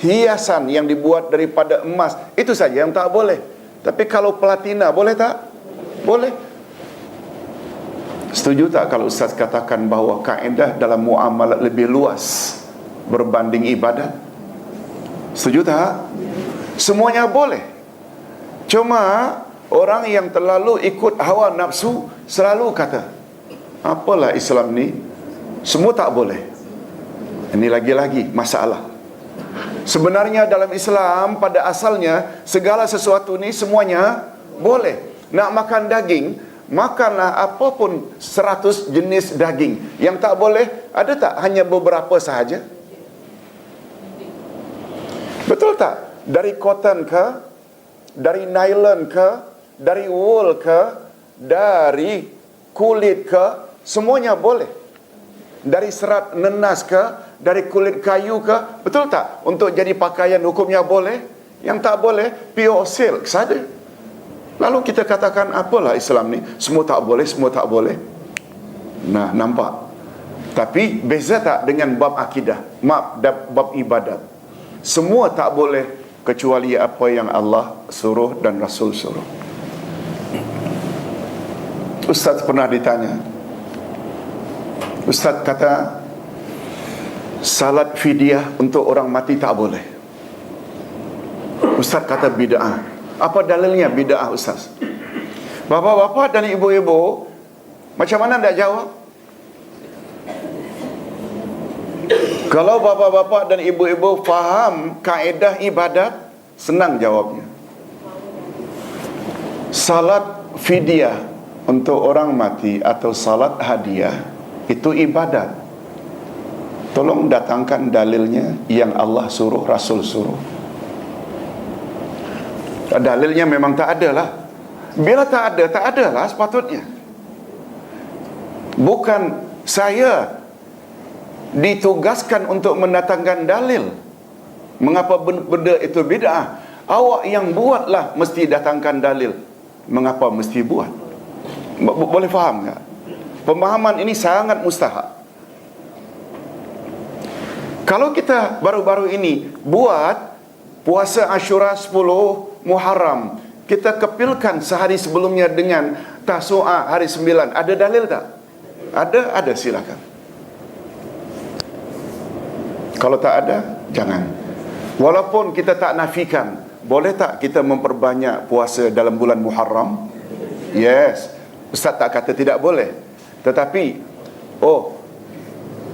hiasan yang dibuat daripada emas, itu saja yang tak boleh. Tapi kalau platina, boleh tak? Boleh. Setuju tak kalau Ustaz katakan bahawa kaedah dalam muamalat lebih luas berbanding ibadat? Setuju tak? Semuanya boleh. Cuma orang yang terlalu ikut hawa nafsu selalu kata, apalah Islam ni, semua tak boleh. Ini lagi-lagi masalah. Sebenarnya dalam Islam pada asalnya segala sesuatu ni semuanya boleh. Nak makan daging, makanlah apapun 100 jenis daging. Yang tak boleh, ada tak? Hanya beberapa sahaja. Betul tak? Dari cotton ke, dari nylon ke, dari wool ke, dari kulit ke, semuanya boleh. Dari serat nenas ke, dari kulit kayu ke, betul tak? Untuk jadi pakaian hukumnya boleh. Yang tak boleh, pure silk saja. Lalu kita katakan, apalah Islam ni, semua tak boleh, semua tak boleh. Nah, nampak? Tapi beza tak dengan bab akidah, bab ibadat? Semua tak boleh kecuali apa yang Allah suruh dan Rasul suruh. Ustaz pernah ditanya, Ustaz kata salat fidyah untuk orang mati tak boleh. Ustaz kata bid'ah. Apa dalilnya bid'ah, Ustaz? Bapa-bapa dan ibu-ibu, macam mana nak jawab? Kalau bapa-bapa dan ibu-ibu faham kaedah ibadat, senang jawabnya. Salat fidyah untuk orang mati atau salat hadiah itu ibadat. Tolong datangkan dalilnya yang Allah suruh, Rasul suruh. Dalilnya memang tak ada lah. Bila tak ada, tak ada lah sepatutnya. Bukan saya ditugaskan untuk mendatangkan dalil. Mengapa benda itu bid'ah? Awak yang buatlah mesti datangkan dalil. Mengapa mesti buat? Boleh faham tak? Pemahaman ini sangat mustahak. Kalau kita baru-baru ini buat puasa Ashura 10 Muharram, kita kepilkan sehari sebelumnya dengan Tasu'ah hari 9, ada dalil tak? Ada, silakan. Kalau tak ada, jangan. Walaupun kita tak nafikan, boleh tak kita memperbanyak puasa dalam bulan Muharram? Yes. Ustaz tak kata tidak boleh. Tetapi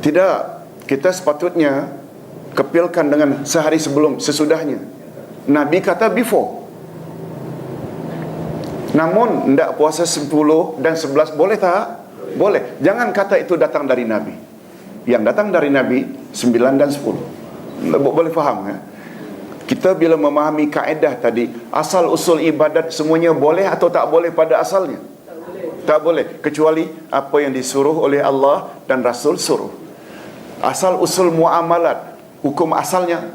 tidak, kita sepatutnya kepilkan dengan sehari sebelum, sesudahnya. Nabi kata before. Namun tidak puasa 10 dan 11 boleh tak? Boleh. Jangan kata itu datang dari Nabi. Yang datang dari Nabi 9 dan 10. Boleh faham ya? Kita bila memahami kaedah tadi, asal usul ibadat semuanya boleh atau tak boleh pada asalnya? Tak boleh, kecuali apa yang disuruh oleh Allah dan Rasul suruh. Asal usul muamalat, hukum asalnya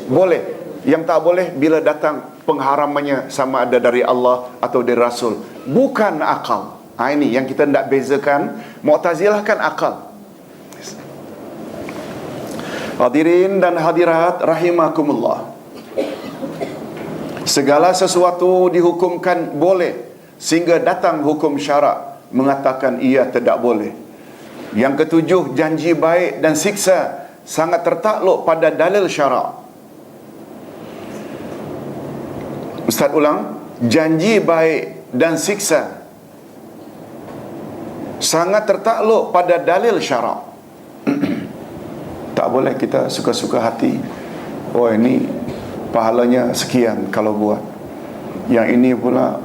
boleh. Yang tak boleh bila datang pengharamannya sama ada dari Allah atau dari Rasul, bukan akal. Ini yang kita tidak bezakan. Mu'tazilah kan akal. Hadirin dan hadirat rahimakumullah, segala sesuatu dihukumkan boleh sehingga datang hukum syarak mengatakan ia tidak boleh. Yang ketujuh, janji baik dan siksa sangat tertakluk pada dalil syarak. Ustaz ulang, janji baik dan siksa sangat tertakluk pada dalil syarak. Tak boleh kita suka-suka hati, oh ini pahalanya sekian kalau buat, yang ini pula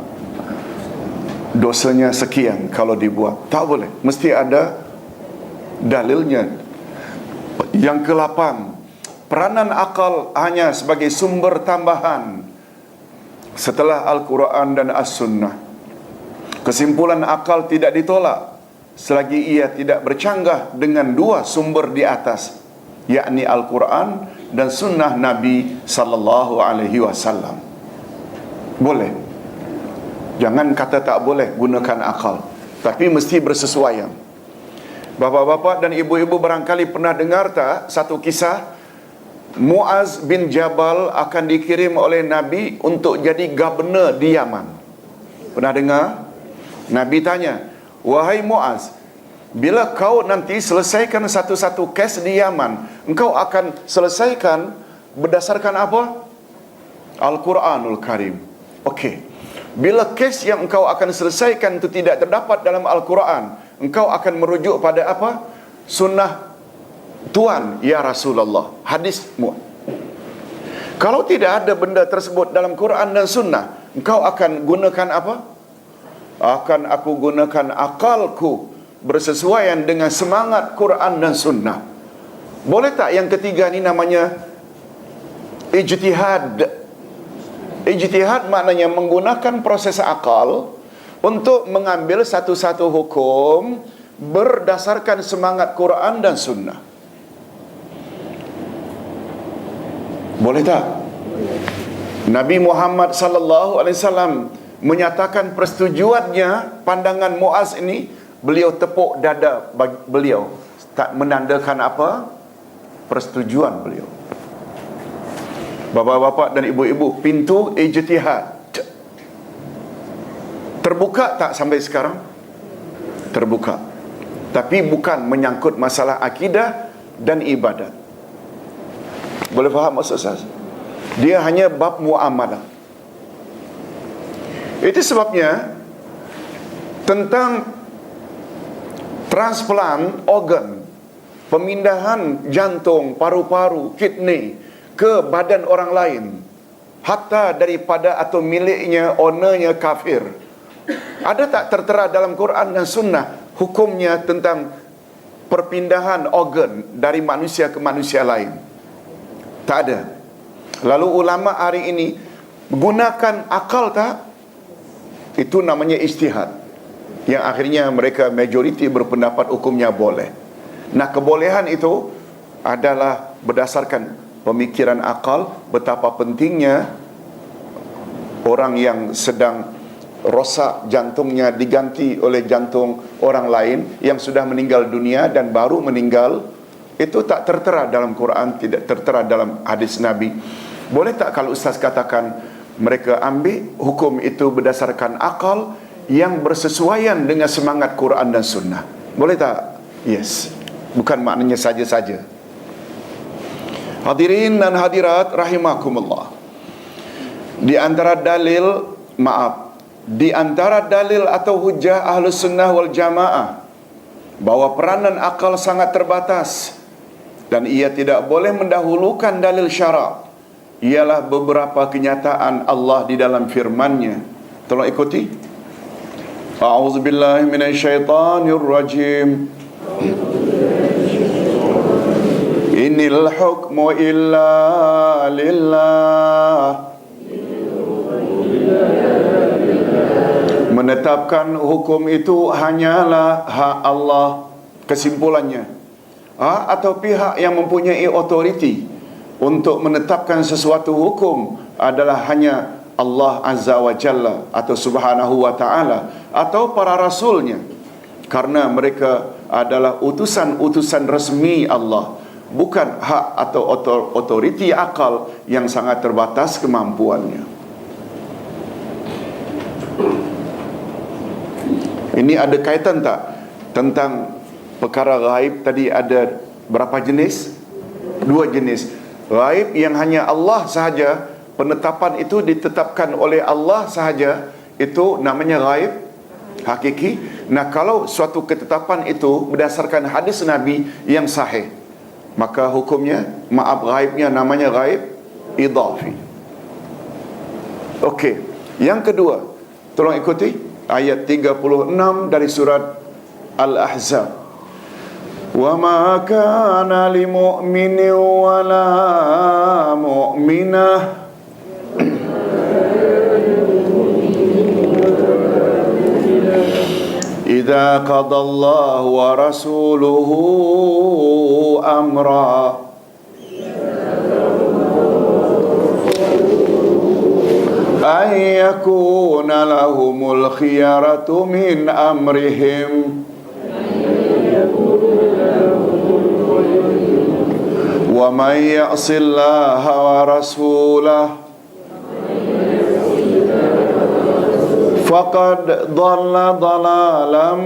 dosanya sekian kalau dibuat. Tak boleh, mesti ada dalilnya. Yang ke-8, peranan akal hanya sebagai sumber tambahan setelah Al-Quran dan As-Sunnah. Kesimpulan akal tidak ditolak selagi ia tidak bercanggah dengan dua sumber di atas, yakni Al-Quran dan Sunnah Nabi sallallahu alaihi wasallam. Boleh. Jangan kata tak boleh gunakan akal, tapi mesti bersesuaian. Bapa-bapa dan ibu-ibu barangkali pernah dengar tak satu kisah Muaz bin Jabal akan dikirim oleh Nabi untuk jadi gubernur di Yaman. Pernah dengar? Nabi tanya, wahai Muaz, bila kau nanti selesaikan satu-satu kes di Yaman, engkau akan selesaikan berdasarkan apa? Al-Quranul Karim. Okey. Bila kes yang engkau akan selesaikan itu tidak terdapat dalam Al-Quran, engkau akan merujuk pada apa? Sunnah Tuan ya Rasulullah, hadismu. Kalau tidak ada benda tersebut dalam Quran dan Sunnah, engkau akan gunakan apa? Akan aku gunakan akalku bersesuaian dengan semangat Quran dan Sunnah. Boleh tak yang ketiga ni namanya ijtihad? Ijtihad maknanya menggunakan proses akal untuk mengambil satu-satu hukum berdasarkan semangat Quran dan Sunnah. Boleh tak? Nabi Muhammad sallallahu alaihi wasallam menyatakan persetujuannya pandangan Muaz ini, beliau tepuk dada beliau, tak menandakan apa? Persetujuan beliau. Bapa-bapa dan ibu-ibu, pintu ijtihad terbuka tak sampai sekarang? Terbuka. Tapi bukan menyangkut masalah akidah dan ibadat. Boleh faham maksud saya? Dia hanya bab muamalah. Itu sebabnya tentang transplant organ, pemindahan jantung, paru-paru, kidney ke badan orang lain, hatta daripada atau miliknya, ownernya kafir, ada tak tertera dalam Quran dan Sunnah hukumnya tentang perpindahan organ dari manusia ke manusia lain? Tak ada. Lalu ulama hari ini gunakan akal tak? Itu namanya ijtihad, yang akhirnya mereka majoriti berpendapat hukumnya boleh. Nah, kebolehan itu adalah berdasarkan pemikiran akal, betapa pentingnya orang yang sedang rosak jantungnya diganti oleh jantung orang lain yang sudah meninggal dunia dan baru meninggal. Itu tak tertera dalam Quran, tidak tertera dalam hadis Nabi. Boleh tak kalau Ustaz katakan mereka ambil hukum itu berdasarkan akal yang bersesuaian dengan semangat Quran dan Sunnah? Boleh tak? Yes. Bukan maknanya saja-saja. Hadirin dan hadirat rahimakumullah, di antara dalil atau hujah Ahlus Sunnah wal Jamaah bahwa peranan akal sangat terbatas Dan ia tidak boleh mendahulukan dalil syarak. Ialah beberapa kenyataan Allah di dalam firman-Nya. Tolong ikuti. A'udzubillahi minasyaitonirrajim. Innal hukmu illa lillah. Menetapkan hukum itu hanyalah hak Allah. Kesimpulannya, atau pihak yang mempunyai otoriti untuk menetapkan sesuatu hukum adalah hanya Allah Azza wa Jalla atau Subhanahu wa Ta'ala atau para rasulnya, karena mereka adalah utusan-utusan resmi Allah, bukan hak atau otoriti akal yang sangat terbatas kemampuannya. Ini ada kaitan tak tentang perkara ghaib tadi? Ada berapa jenis? 2 jenis. Ghaib yang hanya Allah sahaja, penetapan itu ditetapkan oleh Allah sahaja, itu namanya ghaib hakiki. Nah, kalau suatu ketetapan itu berdasarkan hadis Nabi yang sahih, maka hukumnya, ghaibnya namanya ghaib idhafi. Okey, yang kedua, tolong ikuti ayat 36 dari surat Al-Ahzab. Wa ma kana li mu'minin wa la mu'minah idza qada Allah wa rasuluhu amra an yakuna lahumul khiyaratu min amrihim wa man ya'sillaha wa rasulahu faqad dhalla dhalalan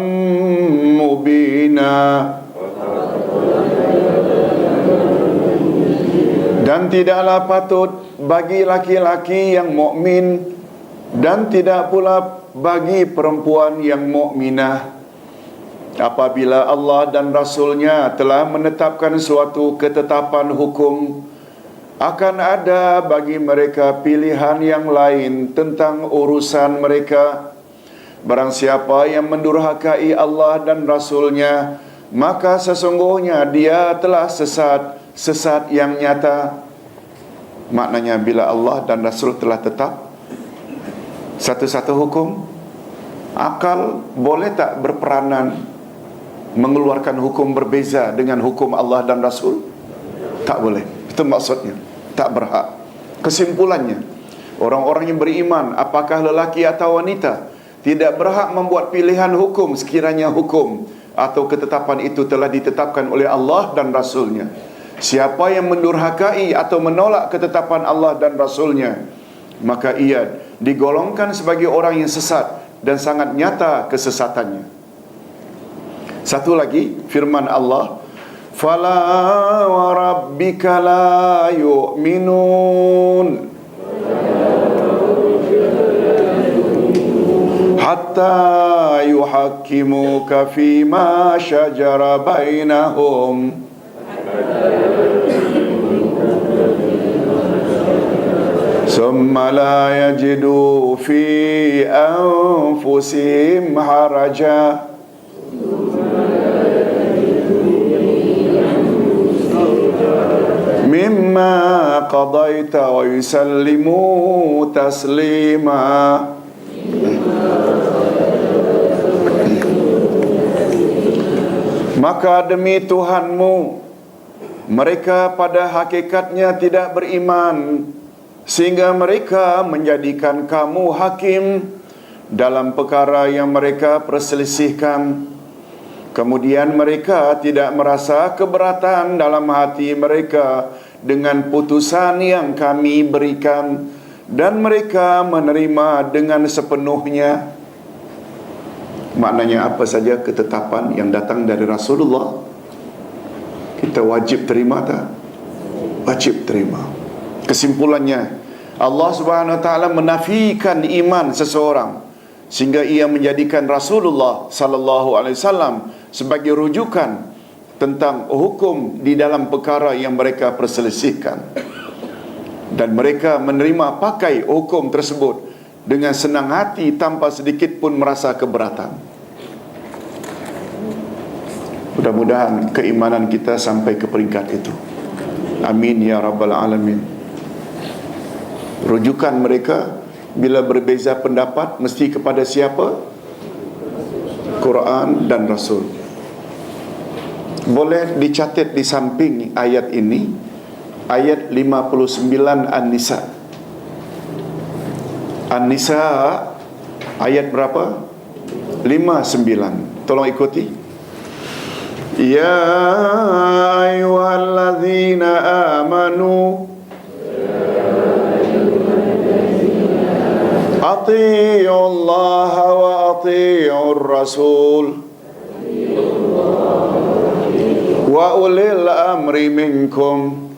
mubina. Dan tidaklah patut bagi laki-laki yang mukmin dan tidak pula bagi perempuan yang mukminah apabila Allah dan Rasul-Nya telah menetapkan suatu ketetapan hukum, akan ada bagi mereka pilihan yang lain tentang urusan mereka. Barang siapa yang mendurhakai Allah dan Rasul-Nya, maka sesungguhnya dia telah sesat yang nyata. Maknanya bila Allah dan Rasul telah tetap satu-satu hukum, akal boleh tak berperanan mengeluarkan hukum berbeza dengan hukum Allah dan Rasul? Tak boleh. Itu maksudnya, tak berhak. Kesimpulannya, orang-orang yang beriman, apakah lelaki atau wanita, tidak berhak membuat pilihan hukum sekiranya hukum atau ketetapan itu telah ditetapkan oleh Allah dan Rasul-Nya. Siapa yang mendurhakai atau menolak ketetapan Allah dan Rasul-Nya, maka ia digolongkan sebagai orang yang sesat dan sangat nyata kesesatannya. Satu lagi firman Allah, fala wa rabbika la yu'minun hatta yuhakkimuka fima shajara bainahum summa la yajidu fi anfusihim haraja mimma qadaita wa yusallimu taslima. Maka demi Tuhanmu, mereka pada hakikatnya tidak beriman, sehingga mereka menjadikan kamu hakim dalam perkara yang mereka perselisihkan. Kemudian mereka tidak merasa keberatan dalam hati mereka dengan putusan yang kami berikan, dan mereka menerima dengan sepenuhnya. Maknanya apa saja ketetapan yang datang dari Rasulullah, kita wajib terima tak? Wajib terima. Kesimpulannya, Allah Subhanahu Wa Taala menafikan iman seseorang sehingga ia menjadikan Rasulullah sallallahu alaihi wasallam sebagai rujukan tentang hukum di dalam perkara yang mereka perselisihkan, dan mereka menerima pakai hukum tersebut dengan senang hati tanpa sedikit pun merasa keberatan. Mudah-mudahan keimanan kita sampai ke peringkat itu. Amin ya rabbal alamin. Rujukan mereka bila berbeza pendapat mesti kepada siapa? Quran dan Rasul. Boleh dicatat di samping ayat ini, ayat 59 An-Nisa. An-Nisa ayat berapa? 59. Tolong ikuti. Ya ayyuhalladzina amanu atii'ullaha wa atii'ur rasul wa ulil amri minkum.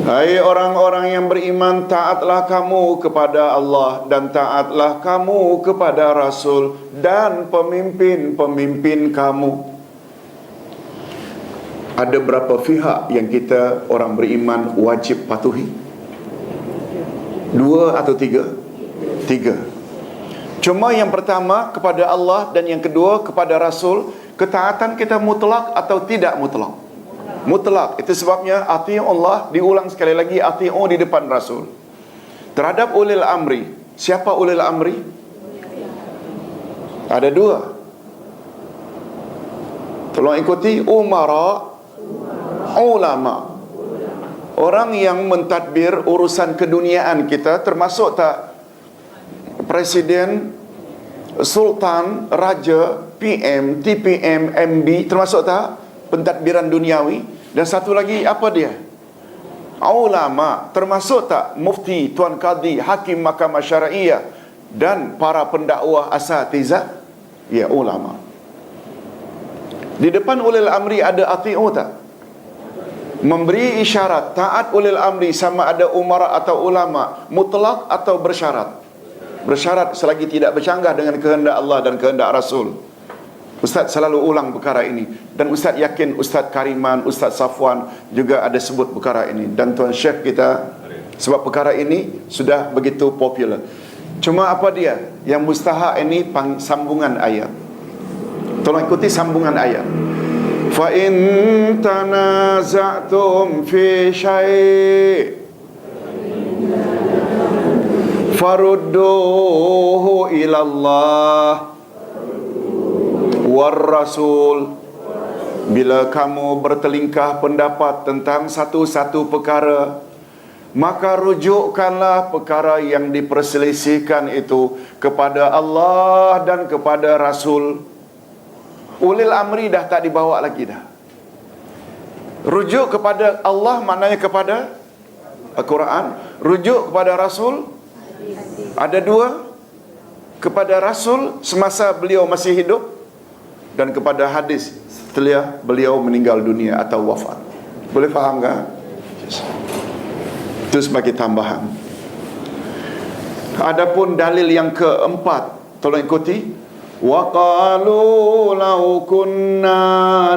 Hai orang-orang yang beriman, taatlah kamu kepada Allah dan taatlah kamu kepada Rasul dan pemimpin-pemimpin kamu. Ada berapa pihak yang kita orang beriman wajib patuhi? 2 atau 3? 3. Cuma yang pertama kepada Allah dan yang kedua kepada Rasul. Ketaatan kita mutlak atau tidak mutlak? Mutlak. Itu sebabnya ati'ullah diulang sekali lagi, ati'u di depan Rasul. Terhadap ulil amri, siapa ulil amri? Ada 2. Tolong ikuti. Umara, ulama. Orang yang mentadbir urusan keduniaan kita, termasuk tak presiden, sultan, raja, PM, TPM, MB, termasuk tak pentadbiran duniawi? Dan satu lagi, apa dia? Ulama, termasuk tak mufti, tuan qadi, hakim mahkamah syariah dan para pendakwah asatizah? Ya, ulama. Di depan ulil amri ada ati'u tak? Memberi isyarat taat ulil amri sama ada umara atau ulama, mutlak atau bersyarat? Bersyarat selagi tidak bercanggah dengan kehendak Allah dan kehendak Rasul. Ustaz selalu ulang perkara ini, dan Ustaz yakin Ustaz Kariman, Ustaz Safwan juga ada sebut perkara ini, dan Tuan Syekh kita, sebab perkara ini sudah begitu popular. Cuma apa dia? Yang mustahak ini sambungan ayat. Tolong ikuti sambungan ayat. Fa in tanaza'tum fi syai' farudduhu ilallah war rasul. Bila kamu bertelingkah pendapat tentang satu-satu perkara, maka rujukkanlah perkara yang diperselisihkan itu kepada Allah dan kepada Rasul. Ulil amri dah tak dibawa lagi dah. Rujuk kepada Allah maknanya kepada Al-Quran. Rujuk kepada Rasul ada 2. Kepada Rasul semasa beliau masih hidup, dan kepada hadis setelah beliau meninggal dunia atau wafat. Boleh faham tak? Itu sebagai tambahan. Adapun dalil yang keempat, tolong ikuti. Wa qalu law kunna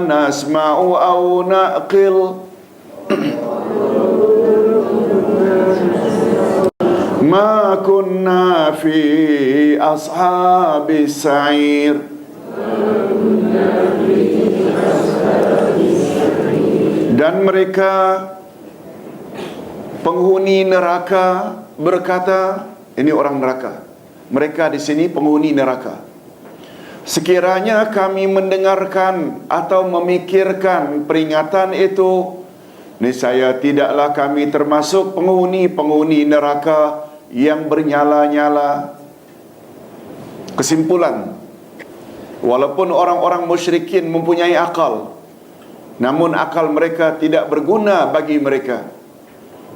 nasma'u aw naqil ma kunna fi ashabis sa'ir. Dan mereka penghuni neraka berkata, ini orang neraka, mereka di sini penghuni neraka, sekiranya kami mendengarkan atau memikirkan peringatan itu, niscaya tidaklah kami termasuk penghuni-penghuni neraka yang bernyala-nyala. Kesimpulan, walaupun orang-orang musyrikin mempunyai akal, namun akal mereka tidak berguna bagi mereka.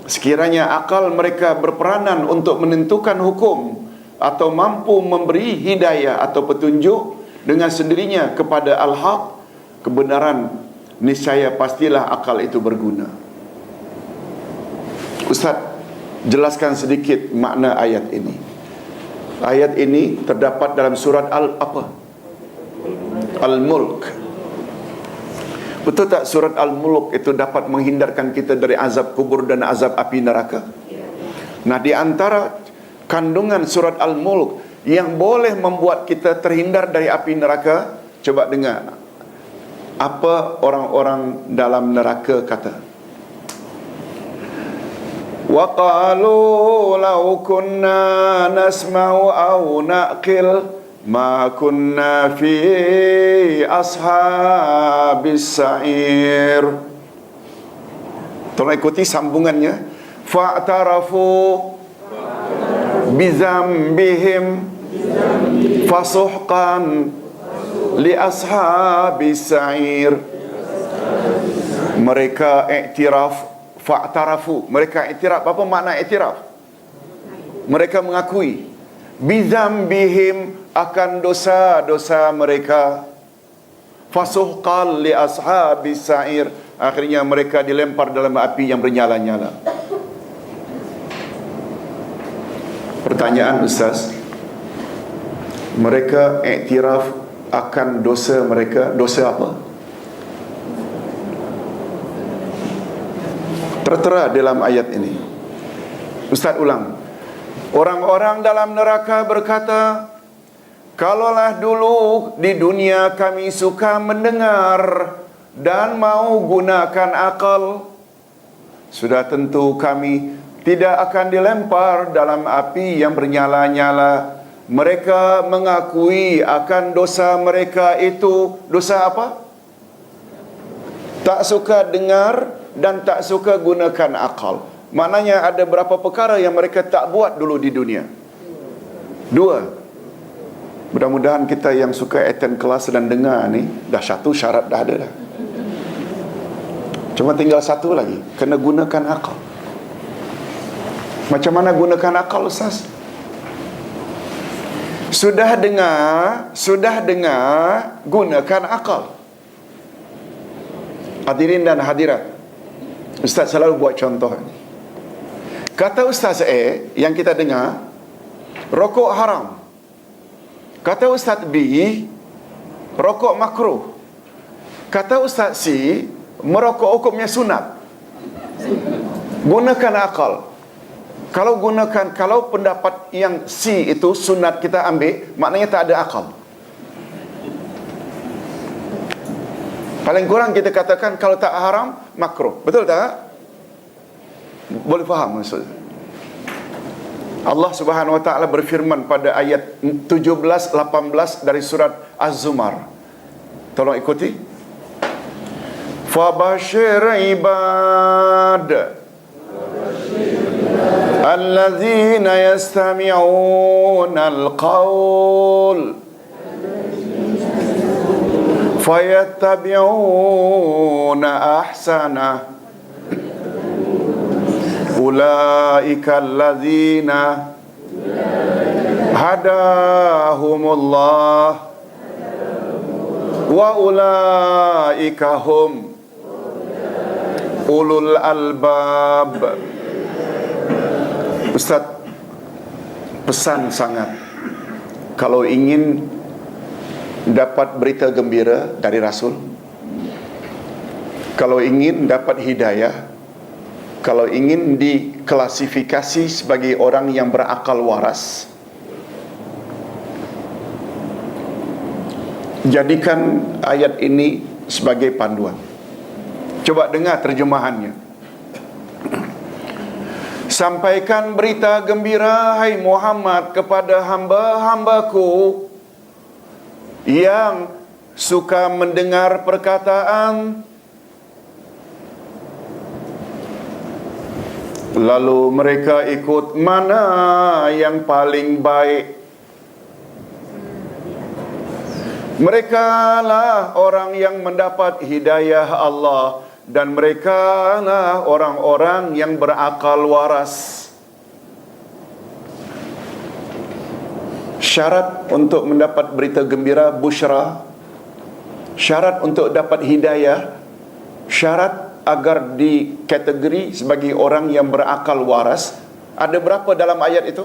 Sekiranya akal mereka berperanan untuk menentukan hukum atau mampu memberi hidayah atau petunjuk dengan sendirinya kepada al-haq, kebenaran, niscaya pastilah akal itu berguna. Ustaz, jelaskan sedikit makna ayat ini. Ayat ini terdapat dalam surat Al-Mulk. Betul tak surat Al-Mulk itu dapat menghindarkan kita dari azab kubur dan azab api neraka? Nah, di antara kandungan surat Al-Mulk yang boleh membuat kita terhindar dari api neraka, coba dengar apa orang-orang dalam neraka kata. Wa qalu law kunna nasma'u aw naqil ma kunna fi ashabis sa'ir. Tolong ikuti sambungannya. Fa'tarafu bizambihim fasuhqan li ashabis sa'ir. Mereka iktiraf. Fa'tarafu, mereka iktiraf. Apa makna iktiraf? Mereka mengakui bizambihim, akan dosa-dosa mereka. Fasuhqan li ashabis sa'ir. Akhirnya mereka dilempar dalam api yang bernyala-nyala. Pertanyaan Ustaz, mereka iktiraf akan dosa mereka. Dosa apa? Tertera dalam ayat ini. Ustaz ulang. Orang-orang dalam neraka berkata, kalaulah dulu di dunia kami suka mendengar dan mau gunakan akal, sudah tentu kami tidak akan dilempar dalam api yang bernyala-nyala. Mereka mengakui akan dosa mereka itu. Dosa apa? Tak suka dengar dan tak suka gunakan akal. Maknanya ada berapa perkara yang mereka tak buat dulu di dunia? 2. Mudah-mudahan kita yang suka attend kelas dan dengar ni, dah 1 syarat dah ada dah. Cuma tinggal 1 lagi, kena gunakan akal. Macam mana gunakan akal, Ustaz? Sudah dengar, gunakan akal. Hadirin dan hadirat, Ustaz selalu buat contoh. Kata Ustaz A yang kita dengar, rokok haram. Kata Ustaz B, rokok makruh. Kata Ustaz C, merokok hukumnya sunat. Gunakan akal. Kalau pendapat yang C itu sunat kita ambil, maknanya tak ada akal. Paling kurang kita katakan kalau tak haram, makruh. Betul tak? Boleh faham maksud? Allah Subhanahu wa taala berfirman pada ayat 17-18 dari surat Az-Zumar. Tolong ikuti. Fabashir ibad allazina yastami'una al-qawl fayattabi'una ahsanah ulaika allazina hadahumullah wa ulaika hum ulul albab. Ustaz pesan sangat, kalau ingin dapat berita gembira dari Rasul, kalau ingin dapat hidayah, kalau ingin diklasifikasi sebagai orang yang berakal waras, jadikan ayat ini sebagai panduan. Coba dengar terjemahannya. Sampaikan berita gembira, hai Muhammad, kepada hamba-hambaku yang suka mendengar perkataan, lalu mereka ikut mana yang paling baik. Mereka lah orang yang mendapat hidayah Allah, dan mereka lah orang-orang yang berakal waras. Syarat untuk mendapat berita gembira, busyra, syarat untuk dapat hidayah, syarat agar dikategori sebagai orang yang berakal waras, ada berapa dalam ayat itu?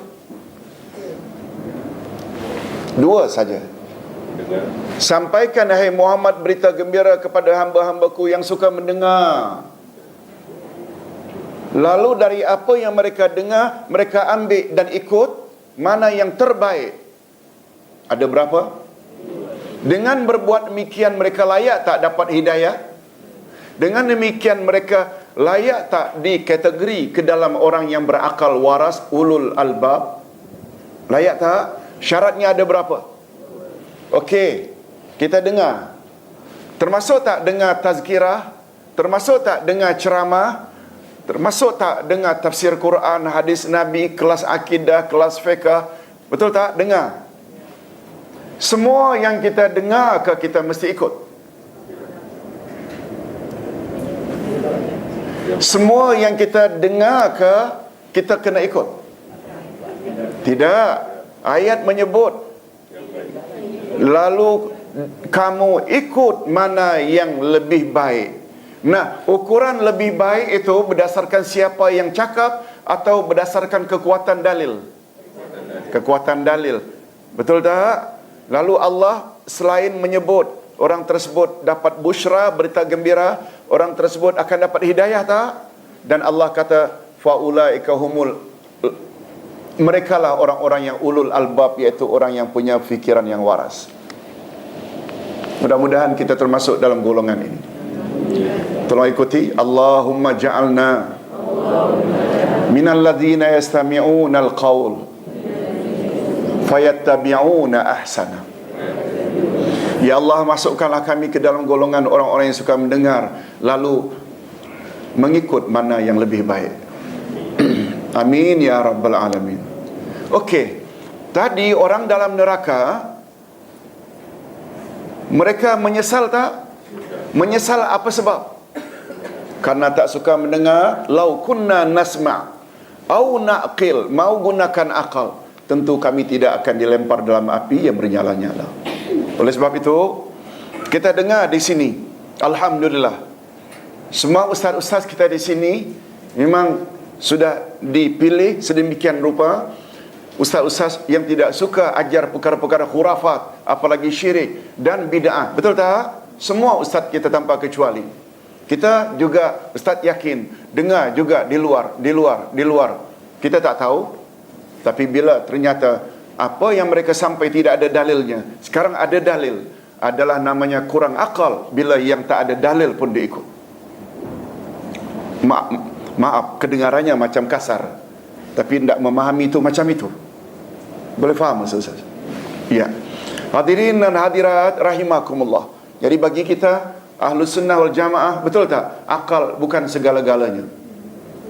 2 saja. Sampaikan hai Muhammad berita gembira kepada hamba-hambaku yang suka mendengar. Lalu dari apa yang mereka dengar, mereka ambil dan ikut mana yang terbaik. Ada berapa? Dengan berbuat demikian mereka layak tak dapat hidayah? Dengan demikian mereka layak tak dikategori ke dalam orang yang berakal waras, ulul albab? Layak tak? Syaratnya ada berapa? Okey, kita dengar. Termasuk tak dengar tazkirah? Termasuk tak dengar ceramah? Termasuk tak dengar tafsir Quran, hadis Nabi, kelas akidah, kelas fiqh? Betul tak? Dengar. Semua yang kita dengar ke kita mesti ikut? Semua yang kita dengar ke kita kena ikut? Tidak. Ayat menyebut, lalu kamu ikut mana yang lebih baik. Nah, ukuran lebih baik itu berdasarkan siapa yang cakap atau berdasarkan kekuatan dalil? Kekuatan dalil. Betul tak? Lalu Allah selain menyebut orang tersebut dapat busyra, berita gembira, orang tersebut akan dapat hidayah tak? Dan Allah kata faulaika humul, merekalah orang-orang yang ulul albab, iaitu orang yang punya fikiran yang waras. Mudah-mudahan kita termasuk dalam golongan ini. Tolong ikuti. Allahumma ja'alna minal ladzina yastami'una al-qaul fayattabi'una ahsana. Ya Allah, masukkanlah kami ke dalam golongan orang-orang yang suka mendengar lalu mengikut mana yang lebih baik. Amin ya rabbal alamin. Okey. Tadi orang dalam neraka mereka menyesal tak? Menyesal apa sebab? Karena tak suka mendengar. Lau kunna nasma' au naqil, mau gunakan akal, tentu kami tidak akan dilempar dalam api yang bernyala-nyala. Oleh sebab itu, kita dengar di sini, alhamdulillah, semua ustaz-ustaz kita di sini memang sudah dipilih sedemikian rupa. Ustaz-ustaz yang tidak suka ajar perkara-perkara khurafat, apalagi syirik dan bid'ah. Betul tak? Semua ustaz kita tanpa kecuali. Kita juga ustaz yakin, dengar juga di luar. Kita tak tahu. Tapi bila ternyata apa yang mereka sampai tidak ada dalilnya, sekarang ada dalil, adalah namanya kurang akal bila yang tak ada dalil pun diikut. Maaf, kedengarannya macam kasar, tapi tidak memahami itu macam itu. Boleh faham Ustaz? Ya. Hadirin dan hadirat rahimakumullah. Jadi bagi kita Ahlus Sunnah wal Jamaah, betul tak? Akal bukan segala-galanya.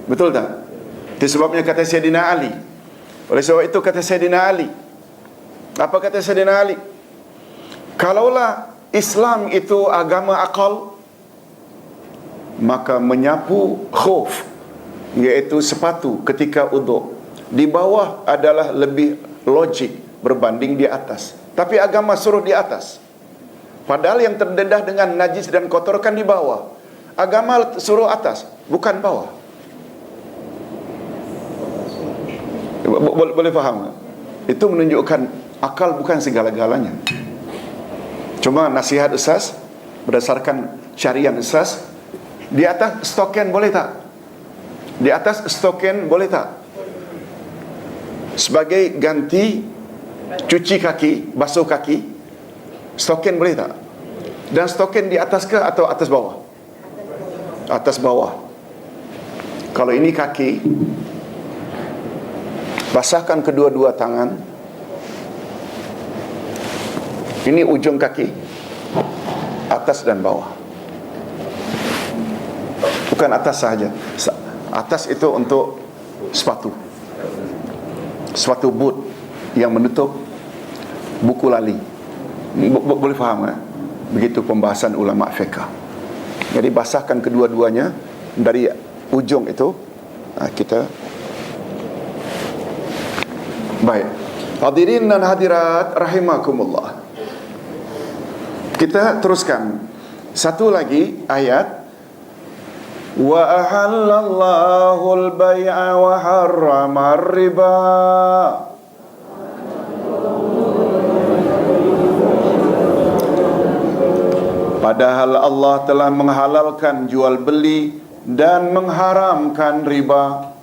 Betul tak? Itu sebabnya kata Sayyidina Ali. Oleh sebab itu kata Sayyidina Ali. Apa kata Sayyidina Ali? Kalaulah Islam itu agama akal, maka menyapu khuf, iaitu sepatu ketika uduk, di bawah adalah lebih logik berbanding di atas. Tapi agama suruh di atas. Padahal yang terdedah dengan najis dan kotor kan di bawah. Agama suruh atas, bukan bawah. Boleh faham? Itu menunjukkan akal bukan segala-galanya. Cuma nasihat Ustaz berdasarkan syariat Ustaz, di atas stoken boleh tak? Di atas stoken boleh tak? Sebagai ganti cuci kaki, basuh kaki, stoken boleh tak? Dan stoken di atas ke atau atas bawah? Atas bawah. Kalau ini kaki, basahkan kedua-dua tangan. Ini ujung kaki, atas dan bawah. Bukan atas sahaja. Atas itu untuk sepatu. Sepatu boot yang menutup buku lali. Boleh faham kan? Begitu pembahasan ulama fiqh. Jadi basahkan kedua-duanya dari ujung itu. Kita baik. Hadirin dan hadirat rahimakumullah. Kita teruskan satu lagi ayat. Wa ahallallahu al-bai'a wa harrama ar-riba. Padahal Allah telah menghalalkan jual beli dan mengharamkan riba.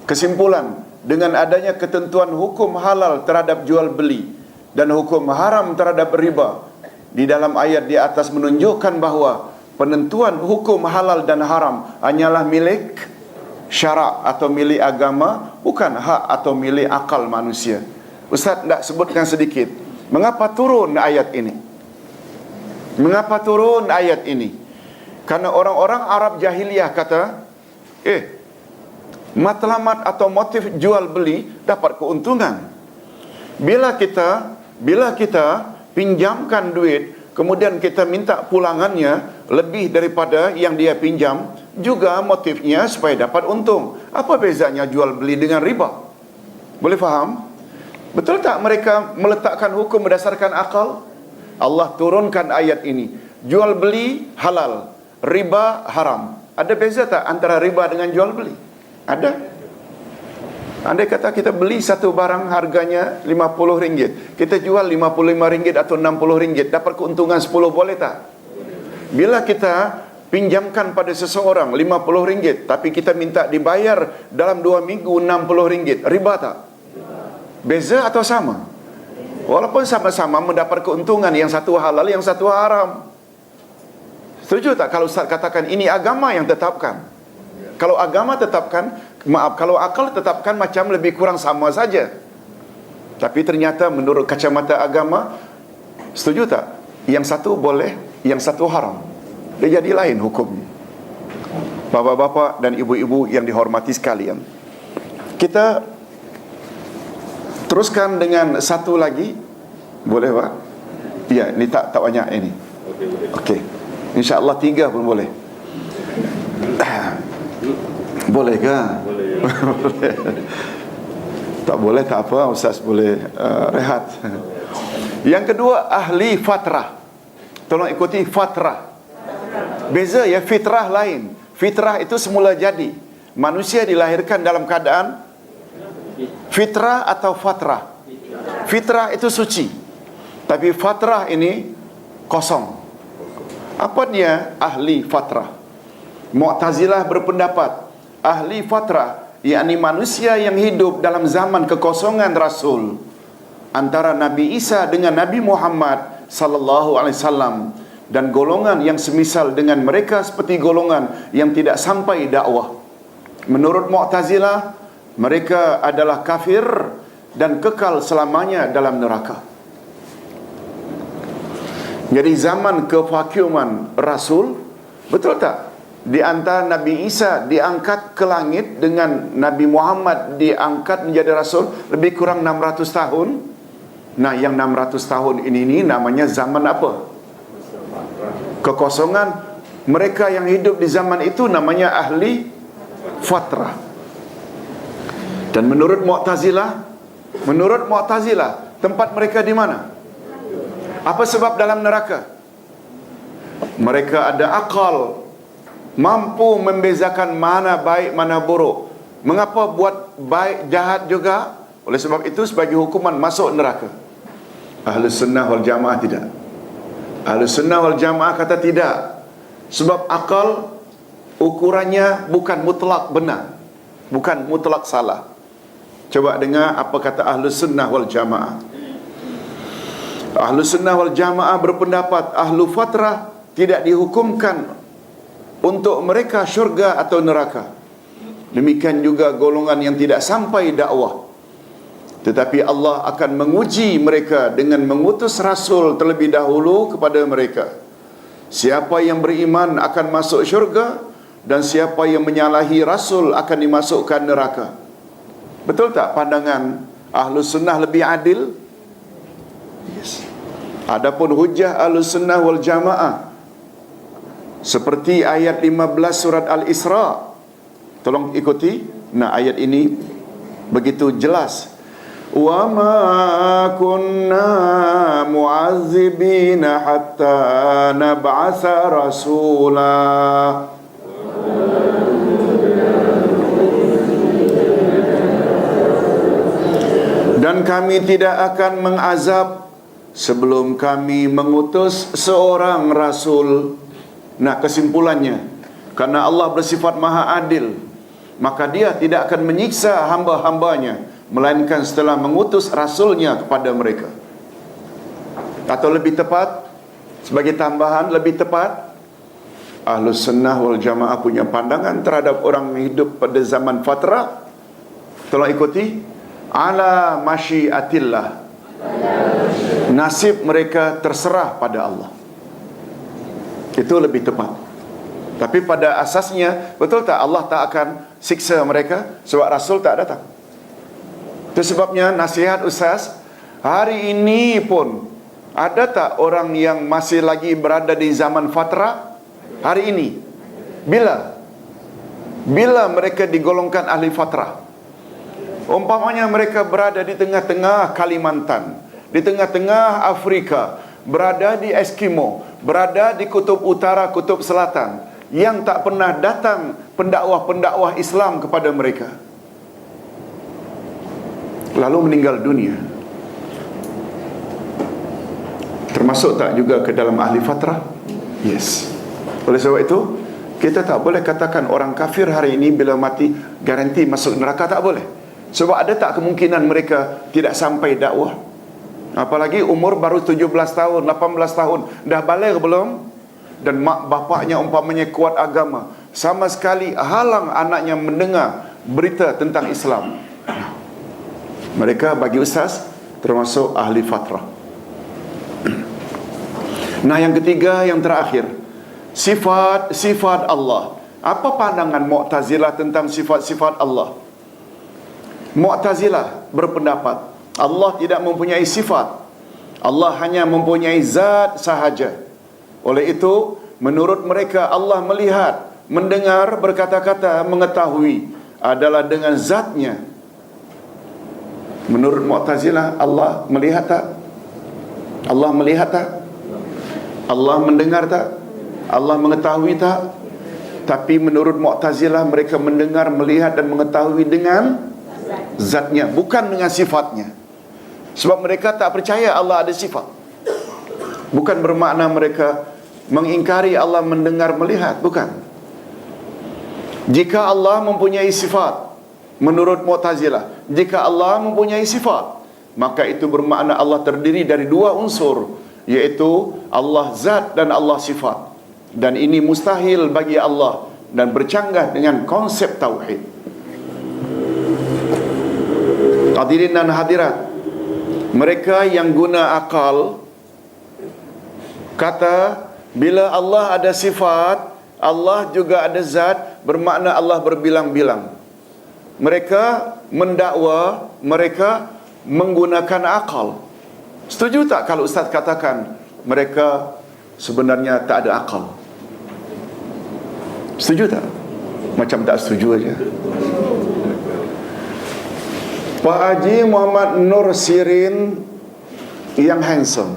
Kesimpulan, dengan adanya ketentuan hukum halal terhadap jual beli dan hukum haram terhadap riba di dalam ayat di atas menunjukkan bahawa penentuan hukum halal dan haram hanyalah milik syarak atau milik agama, bukan hak atau milik akal manusia. Ustaz nak sebutkan sedikit, mengapa turun ayat ini? Mengapa turun ayat ini? Karena orang-orang Arab jahiliyah kata, matlamat atau motif jual beli dapat keuntungan. Bila kita pinjamkan duit, kemudian kita minta pulangannya lebih daripada yang dia pinjam, juga motifnya supaya dapat untung. Apa bezanya jual beli dengan riba? Boleh faham? Betul tak mereka meletakkan hukum berdasarkan akal? Allah turunkan ayat ini. Jual beli halal, riba haram. Ada beza tak antara riba dengan jual beli? Ada. Andai kata kita beli satu barang harganya RM50, kita jual RM55 atau RM60, dapat keuntungan 10, boleh tak? Bila kita pinjamkan pada seseorang RM50, tapi kita minta dibayar dalam 2 minggu RM60, riba tak? Beza atau sama? Walaupun sama-sama mendapat keuntungan, yang satu halal, yang satu haram. Setuju tak kalau Ustaz katakan ini agama yang tetapkan? Kalau agama tetapkan, kalau akal tetapkan macam lebih kurang sama saja. Tapi ternyata menurut kacamata agama, setuju tak? Yang satu boleh, yang satu haram. Dia jadi lain hukumnya. Bapak-bapak dan ibu-ibu yang dihormati sekalian, kita teruskan dengan satu lagi. Boleh Pak? Ya, ini tak banyak ini. Okey. InsyaAllah 3 pun boleh. Boleh ke? Boleh. Tak boleh tak apa, Ustaz boleh rehat. Yang kedua, ahli fatrah. Tolong ikuti fatrah. Beza ya, fitrah lain. Fitrah itu semula jadi. Manusia dilahirkan dalam keadaan fitrah atau fatrah. Fitrah itu suci, tapi fatrah ini kosong. Apa dia ahli fatrah? Mu'tazilah berpendapat ahli fatrah yakni manusia yang hidup dalam zaman kekosongan Rasul antara Nabi Isa dengan Nabi Muhammad sallallahu alaihi wasallam, dan golongan yang semisal dengan mereka seperti golongan yang tidak sampai dakwah. Menurut Mu'tazilah, mereka adalah kafir dan kekal selamanya dalam neraka. Jadi zaman kevakuman Rasul, betul tak? Di antara Nabi Isa diangkat ke langit dengan Nabi Muhammad diangkat menjadi Rasul lebih kurang 600 tahun. Nah, yang 600 tahun ini namanya zaman apa? Kekosongan. Mereka yang hidup di zaman itu namanya ahli fatrah. Dan menurut Mu'tazilah, tempat mereka di mana? Apa sebab dalam neraka? Mereka ada akal, mampu membezakan mana baik mana buruk. Mengapa buat baik jahat juga? Oleh sebab itu sebagai hukuman masuk neraka. Ahlus Sunnah wal Jamaah tidak. Ahlus Sunnah wal Jamaah kata tidak. Sebab akal ukurannya bukan mutlak benar, bukan mutlak salah. Coba dengar apa kata Ahlus Sunnah wal Jamaah. Ahlus Sunnah wal Jamaah berpendapat ahlu fatrah tidak dihukumkan untuk mereka syurga atau neraka. Demikian juga golongan yang tidak sampai dakwah. Tetapi Allah akan menguji mereka dengan mengutus Rasul terlebih dahulu kepada mereka. Siapa yang beriman akan masuk syurga, dan siapa yang menyalahi Rasul akan dimasukkan neraka. Betul tak pandangan Ahlus Sunnah lebih adil? Yes. Adapun hujah Ahlus Sunnah wal Jamaah seperti ayat 15 surat Al-Isra. Tolong ikuti. Nah, ayat ini begitu jelas. Wa ma kunna mu'azzibina hatta nab'atha rasula. Dan kami tidak akan mengazab sebelum kami mengutus seorang rasul. Nah, kesimpulannya, karena Allah bersifat maha adil, maka dia tidak akan menyiksa hamba-hambanya, melainkan setelah mengutus rasulnya kepada mereka. Atau lebih tepat, sebagai tambahan, lebih tepat, Ahlus Sunnah wal Jamaah punya pandangan terhadap orang yang hidup pada zaman fatrah. Tolong ikuti. Ala masyiatillah, nasib mereka terserah pada Allah. Itu lebih tepat. Tapi pada asasnya, betul tak Allah tak akan siksa mereka sebab Rasul tak datang? Itu sebabnya nasihat Ustaz, hari ini pun ada tak orang yang masih lagi berada di zaman fatrah? Hari ini. Bila mereka digolongkan ahli fatrah? Umpamanya mereka berada di tengah-tengah Kalimantan, di tengah-tengah Afrika, berada di Eskimo, berada di kutub utara, kutub selatan, yang tak pernah datang pendakwah-pendakwah Islam kepada mereka, lalu meninggal dunia. Termasuk tak juga ke dalam ahli fatrah? Yes. Oleh sebab itu, kita tak boleh katakan orang kafir hari ini bila mati garanti masuk neraka, tak boleh. Sebab ada tak kemungkinan mereka tidak sampai dakwah? Apalagi umur baru 17 tahun, 18 tahun, dah balik belum? Dan mak bapaknya umpamanya kuat agama, sama sekali halang anaknya mendengar berita tentang Islam. Mereka bagi Ustaz termasuk ahli fatrah. Nah, yang ketiga, yang terakhir, sifat-sifat Allah. Apa pandangan Mu'tazilah tentang sifat-sifat Allah? Mu'tazilah berpendapat Allah tidak mempunyai sifat. Allah hanya mempunyai zat sahaja. Oleh itu, menurut mereka Allah melihat, mendengar, berkata-kata, mengetahui adalah dengan zatnya. Menurut Mu'tazilah, Allah melihat tak? Allah melihat tak? Allah mendengar tak? Allah mengetahui tak? Tapi menurut Mu'tazilah, mereka mendengar, melihat dan mengetahui dengan zatnya, bukan dengan sifatnya. Sebab mereka tak percaya Allah ada sifat. Bukan bermakna mereka mengingkari Allah mendengar, melihat, bukan. Jika Allah mempunyai sifat, menurut Mu'tazilah, jika Allah mempunyai sifat, maka itu bermakna Allah terdiri dari dua unsur, iaitu Allah zat dan Allah sifat. Dan ini mustahil bagi Allah dan bercanggah dengan konsep tauhid. Hadirin dan hadirat, mereka yang guna akal kata bila Allah ada sifat, Allah juga ada zat, bermakna Allah berbilang-bilang. Mereka mendakwa, mereka menggunakan akal. Setuju tak kalau Ustaz katakan mereka sebenarnya tak ada akal? Setuju tak? Macam tak setuju aja. Pak Haji Muhammad Nur Sirin yang handsome,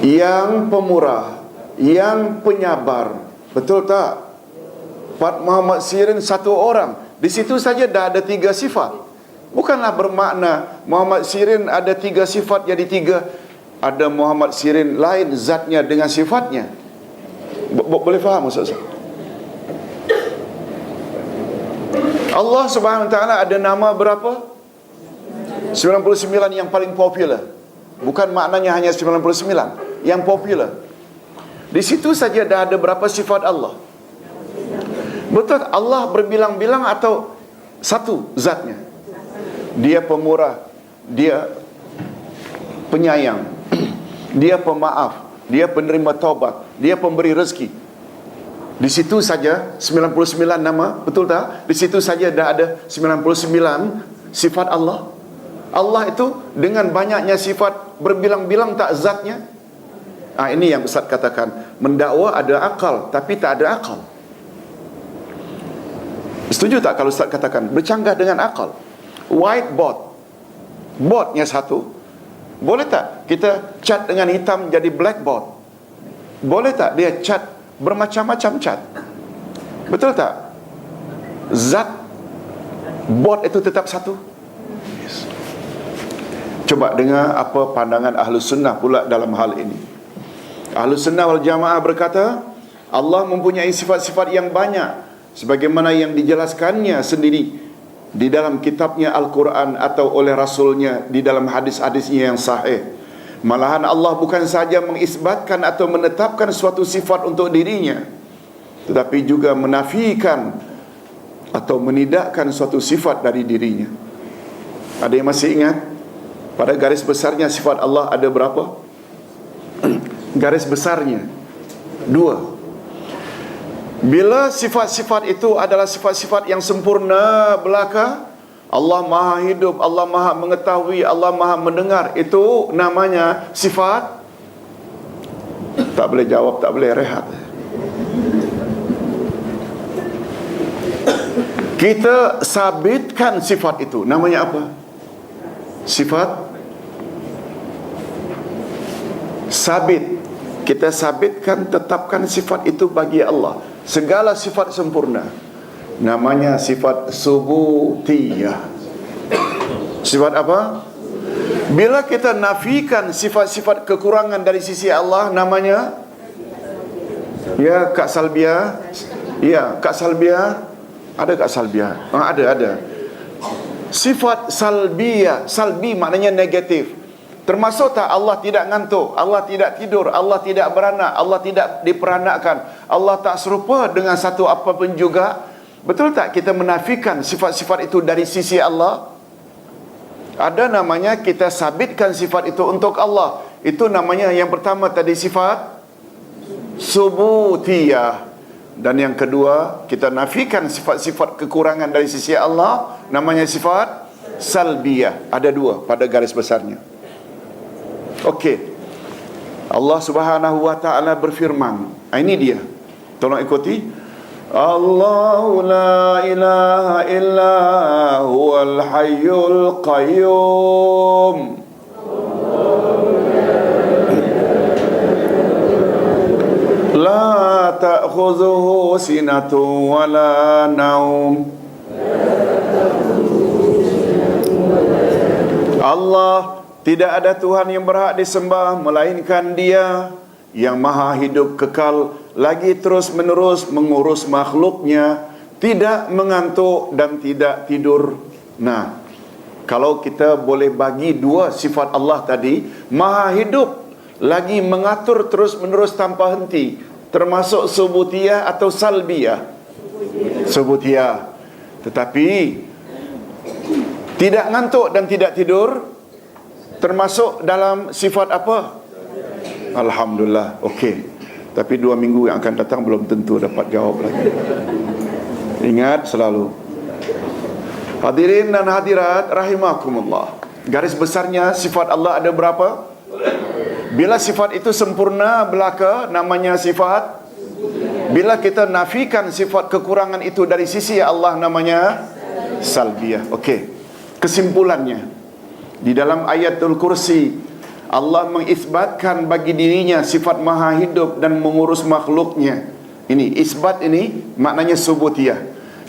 yang pemurah, yang penyabar, betul tak? Pak Muhammad Sirin satu orang, di situ saja dah ada 3 sifat. Bukanlah bermakna Muhammad Sirin ada 3 sifat jadi 3. Ada Muhammad Sirin lain zatnya dengan sifatnya. Boleh faham Ustaz? Allah Subhanahu Wa Taala ada nama berapa? 99 yang paling popular. Bukan maknanya hanya 99, yang popular. Di situ saja dah ada berapa sifat Allah? Betul, Allah berbilang-bilang atau satu zatnya? Dia pemurah, dia penyayang, dia pemaaf, dia penerima taubat, dia pemberi rezeki. Di situ saja 99 nama, betul tak? Di situ saja dah ada 99 sifat Allah. Allah itu dengan banyaknya sifat berbilang-bilang tak zatnya. Ini yang Ustaz katakan, mendakwa ada akal tapi tak ada akal. Setuju tak kalau Ustaz katakan bercanggah dengan akal? Whiteboard, boardnya satu, boleh tak kita cat dengan hitam jadi blackboard? Boleh tak dia cat bermacam-macam cat? Betul tak? Zat board itu tetap satu. Yes. Coba dengar apa pandangan Ahlus Sunnah pula dalam hal ini. Ahlus Sunnah wal Jamaah berkata, Allah mempunyai sifat-sifat yang banyak sebagaimana yang dijelaskannya sendiri di dalam kitabnya Al-Quran atau oleh Rasulnya di dalam hadis-hadisnya yang sahih. Malahan Allah bukan saja mengisbatkan atau menetapkan suatu sifat untuk dirinya, tetapi juga menafikan atau menidakkan suatu sifat dari dirinya. Ada yang masih ingat? Pada garis besarnya sifat Allah ada berapa? Garis besarnya 2. Bila sifat-sifat itu adalah sifat-sifat yang sempurna belaka, Allah Maha hidup, Allah Maha mengetahui, Allah Maha mendengar, itu namanya sifat. Tak boleh jawab, tak boleh rehat. Kita sabitkan sifat itu, namanya apa? Sifat sabit. Kita sabitkan, tetapkan sifat itu bagi Allah. Segala sifat sempurna, namanya sifat subutiyah. Sifat apa? Bila kita nafikan sifat-sifat kekurangan dari sisi Allah, namanya ya Kak Salbia. Ya Kak Salbia. Ada Kak Salbia? Ada. Sifat salbiyah. Salbi maknanya negatif. Termasuk tak Allah tidak ngantuk, Allah tidak tidur, Allah tidak beranak, Allah tidak diperanakkan, Allah tak serupa dengan satu apapun juga. Betul tak kita menafikan sifat-sifat itu dari sisi Allah? Ada namanya kita sabitkan sifat itu untuk Allah. Itu namanya yang pertama tadi sifat subutiyah. Dan yang kedua, kita nafikan sifat-sifat kekurangan dari sisi Allah, namanya sifat salbiyah. Ada 2 pada garis besarnya. Okey. Allah Subhanahu wa taala berfirman. Ini dia. Tolong ikuti. Allahu la ilaha illa huwal hayyul qayyum. La ta'khudhuhu sinatun wa la naum. Allah, tidak ada Tuhan yang berhak disembah melainkan Dia yang maha hidup kekal, lagi terus menerus mengurus makhluknya, tidak mengantuk dan tidak tidur. Nah, kalau kita boleh bagi 2 sifat Allah tadi, maha hidup, lagi mengatur terus menerus tanpa henti, termasuk subutiyah atau salbiyah? Subutiyah. Tetapi tidak ngantuk dan tidak tidur termasuk dalam sifat apa? Alhamdulillah. Okey. Tapi 2 minggu yang akan datang belum tentu dapat jawab lagi. Ingat selalu. Hadirin dan hadirat rahimakumullah. Garis besarnya sifat Allah ada berapa? Bila sifat itu sempurna belaka, namanya sifat. Bila kita nafikan sifat kekurangan itu dari sisi Allah, namanya salbiyah. Okey. Kesimpulannya, di dalam ayatul kursi, Allah mengisbatkan bagi dirinya sifat maha hidup dan mengurus makhluknya. Ini isbat, ini maknanya subutiyah.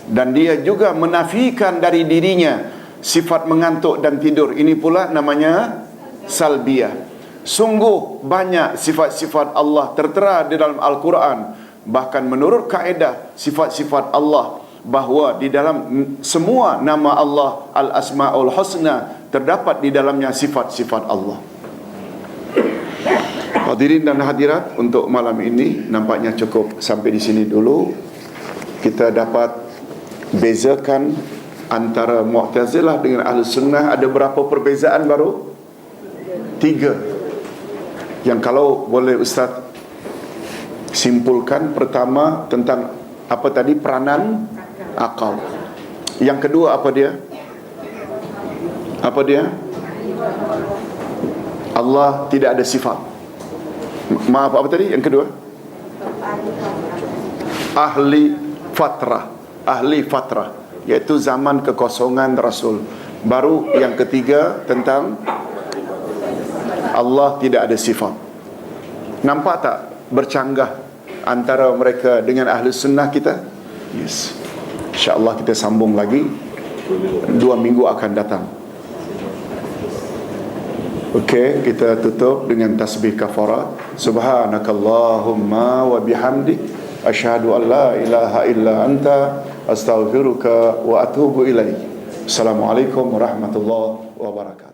Dan dia juga menafikan dari dirinya sifat mengantuk dan tidur. Ini pula namanya salbiyah. Sungguh banyak sifat-sifat Allah tertera di dalam Al-Quran. Bahkan menurut kaedah sifat-sifat Allah, bahawa di dalam semua nama Allah Al-Asma'ul Husna terdapat di dalamnya sifat-sifat Allah. Hadirin dan hadirat, untuk malam ini nampaknya cukup sampai di sini dulu. Kita dapat bezakan antara Mu'tazilah dengan Ahlus Sunnah. Ada berapa perbezaan baru? 3. Yang kalau boleh Ustaz simpulkan, pertama tentang apa tadi? Peranan akal. Yang kedua apa dia? Apa dia? Allah tidak ada sifat. Maaf, apa tadi? Yang kedua? Ahli fatrah. Ahli fatrah, iaitu zaman kekosongan Rasul. Baru yang ketiga tentang Allah tidak ada sifat. Nampak tak bercanggah antara mereka dengan Ahli Sunnah kita? Yes. InsyaAllah kita sambung lagi 2 minggu akan datang. Okey, kita tutup dengan tasbih kafarah. Subhanakallahumma wa bihamdik asyhadu an la ilaha illa anta astaghfiruka wa atubu ilaik. Assalamualaikum warahmatullahi wabarakatuh.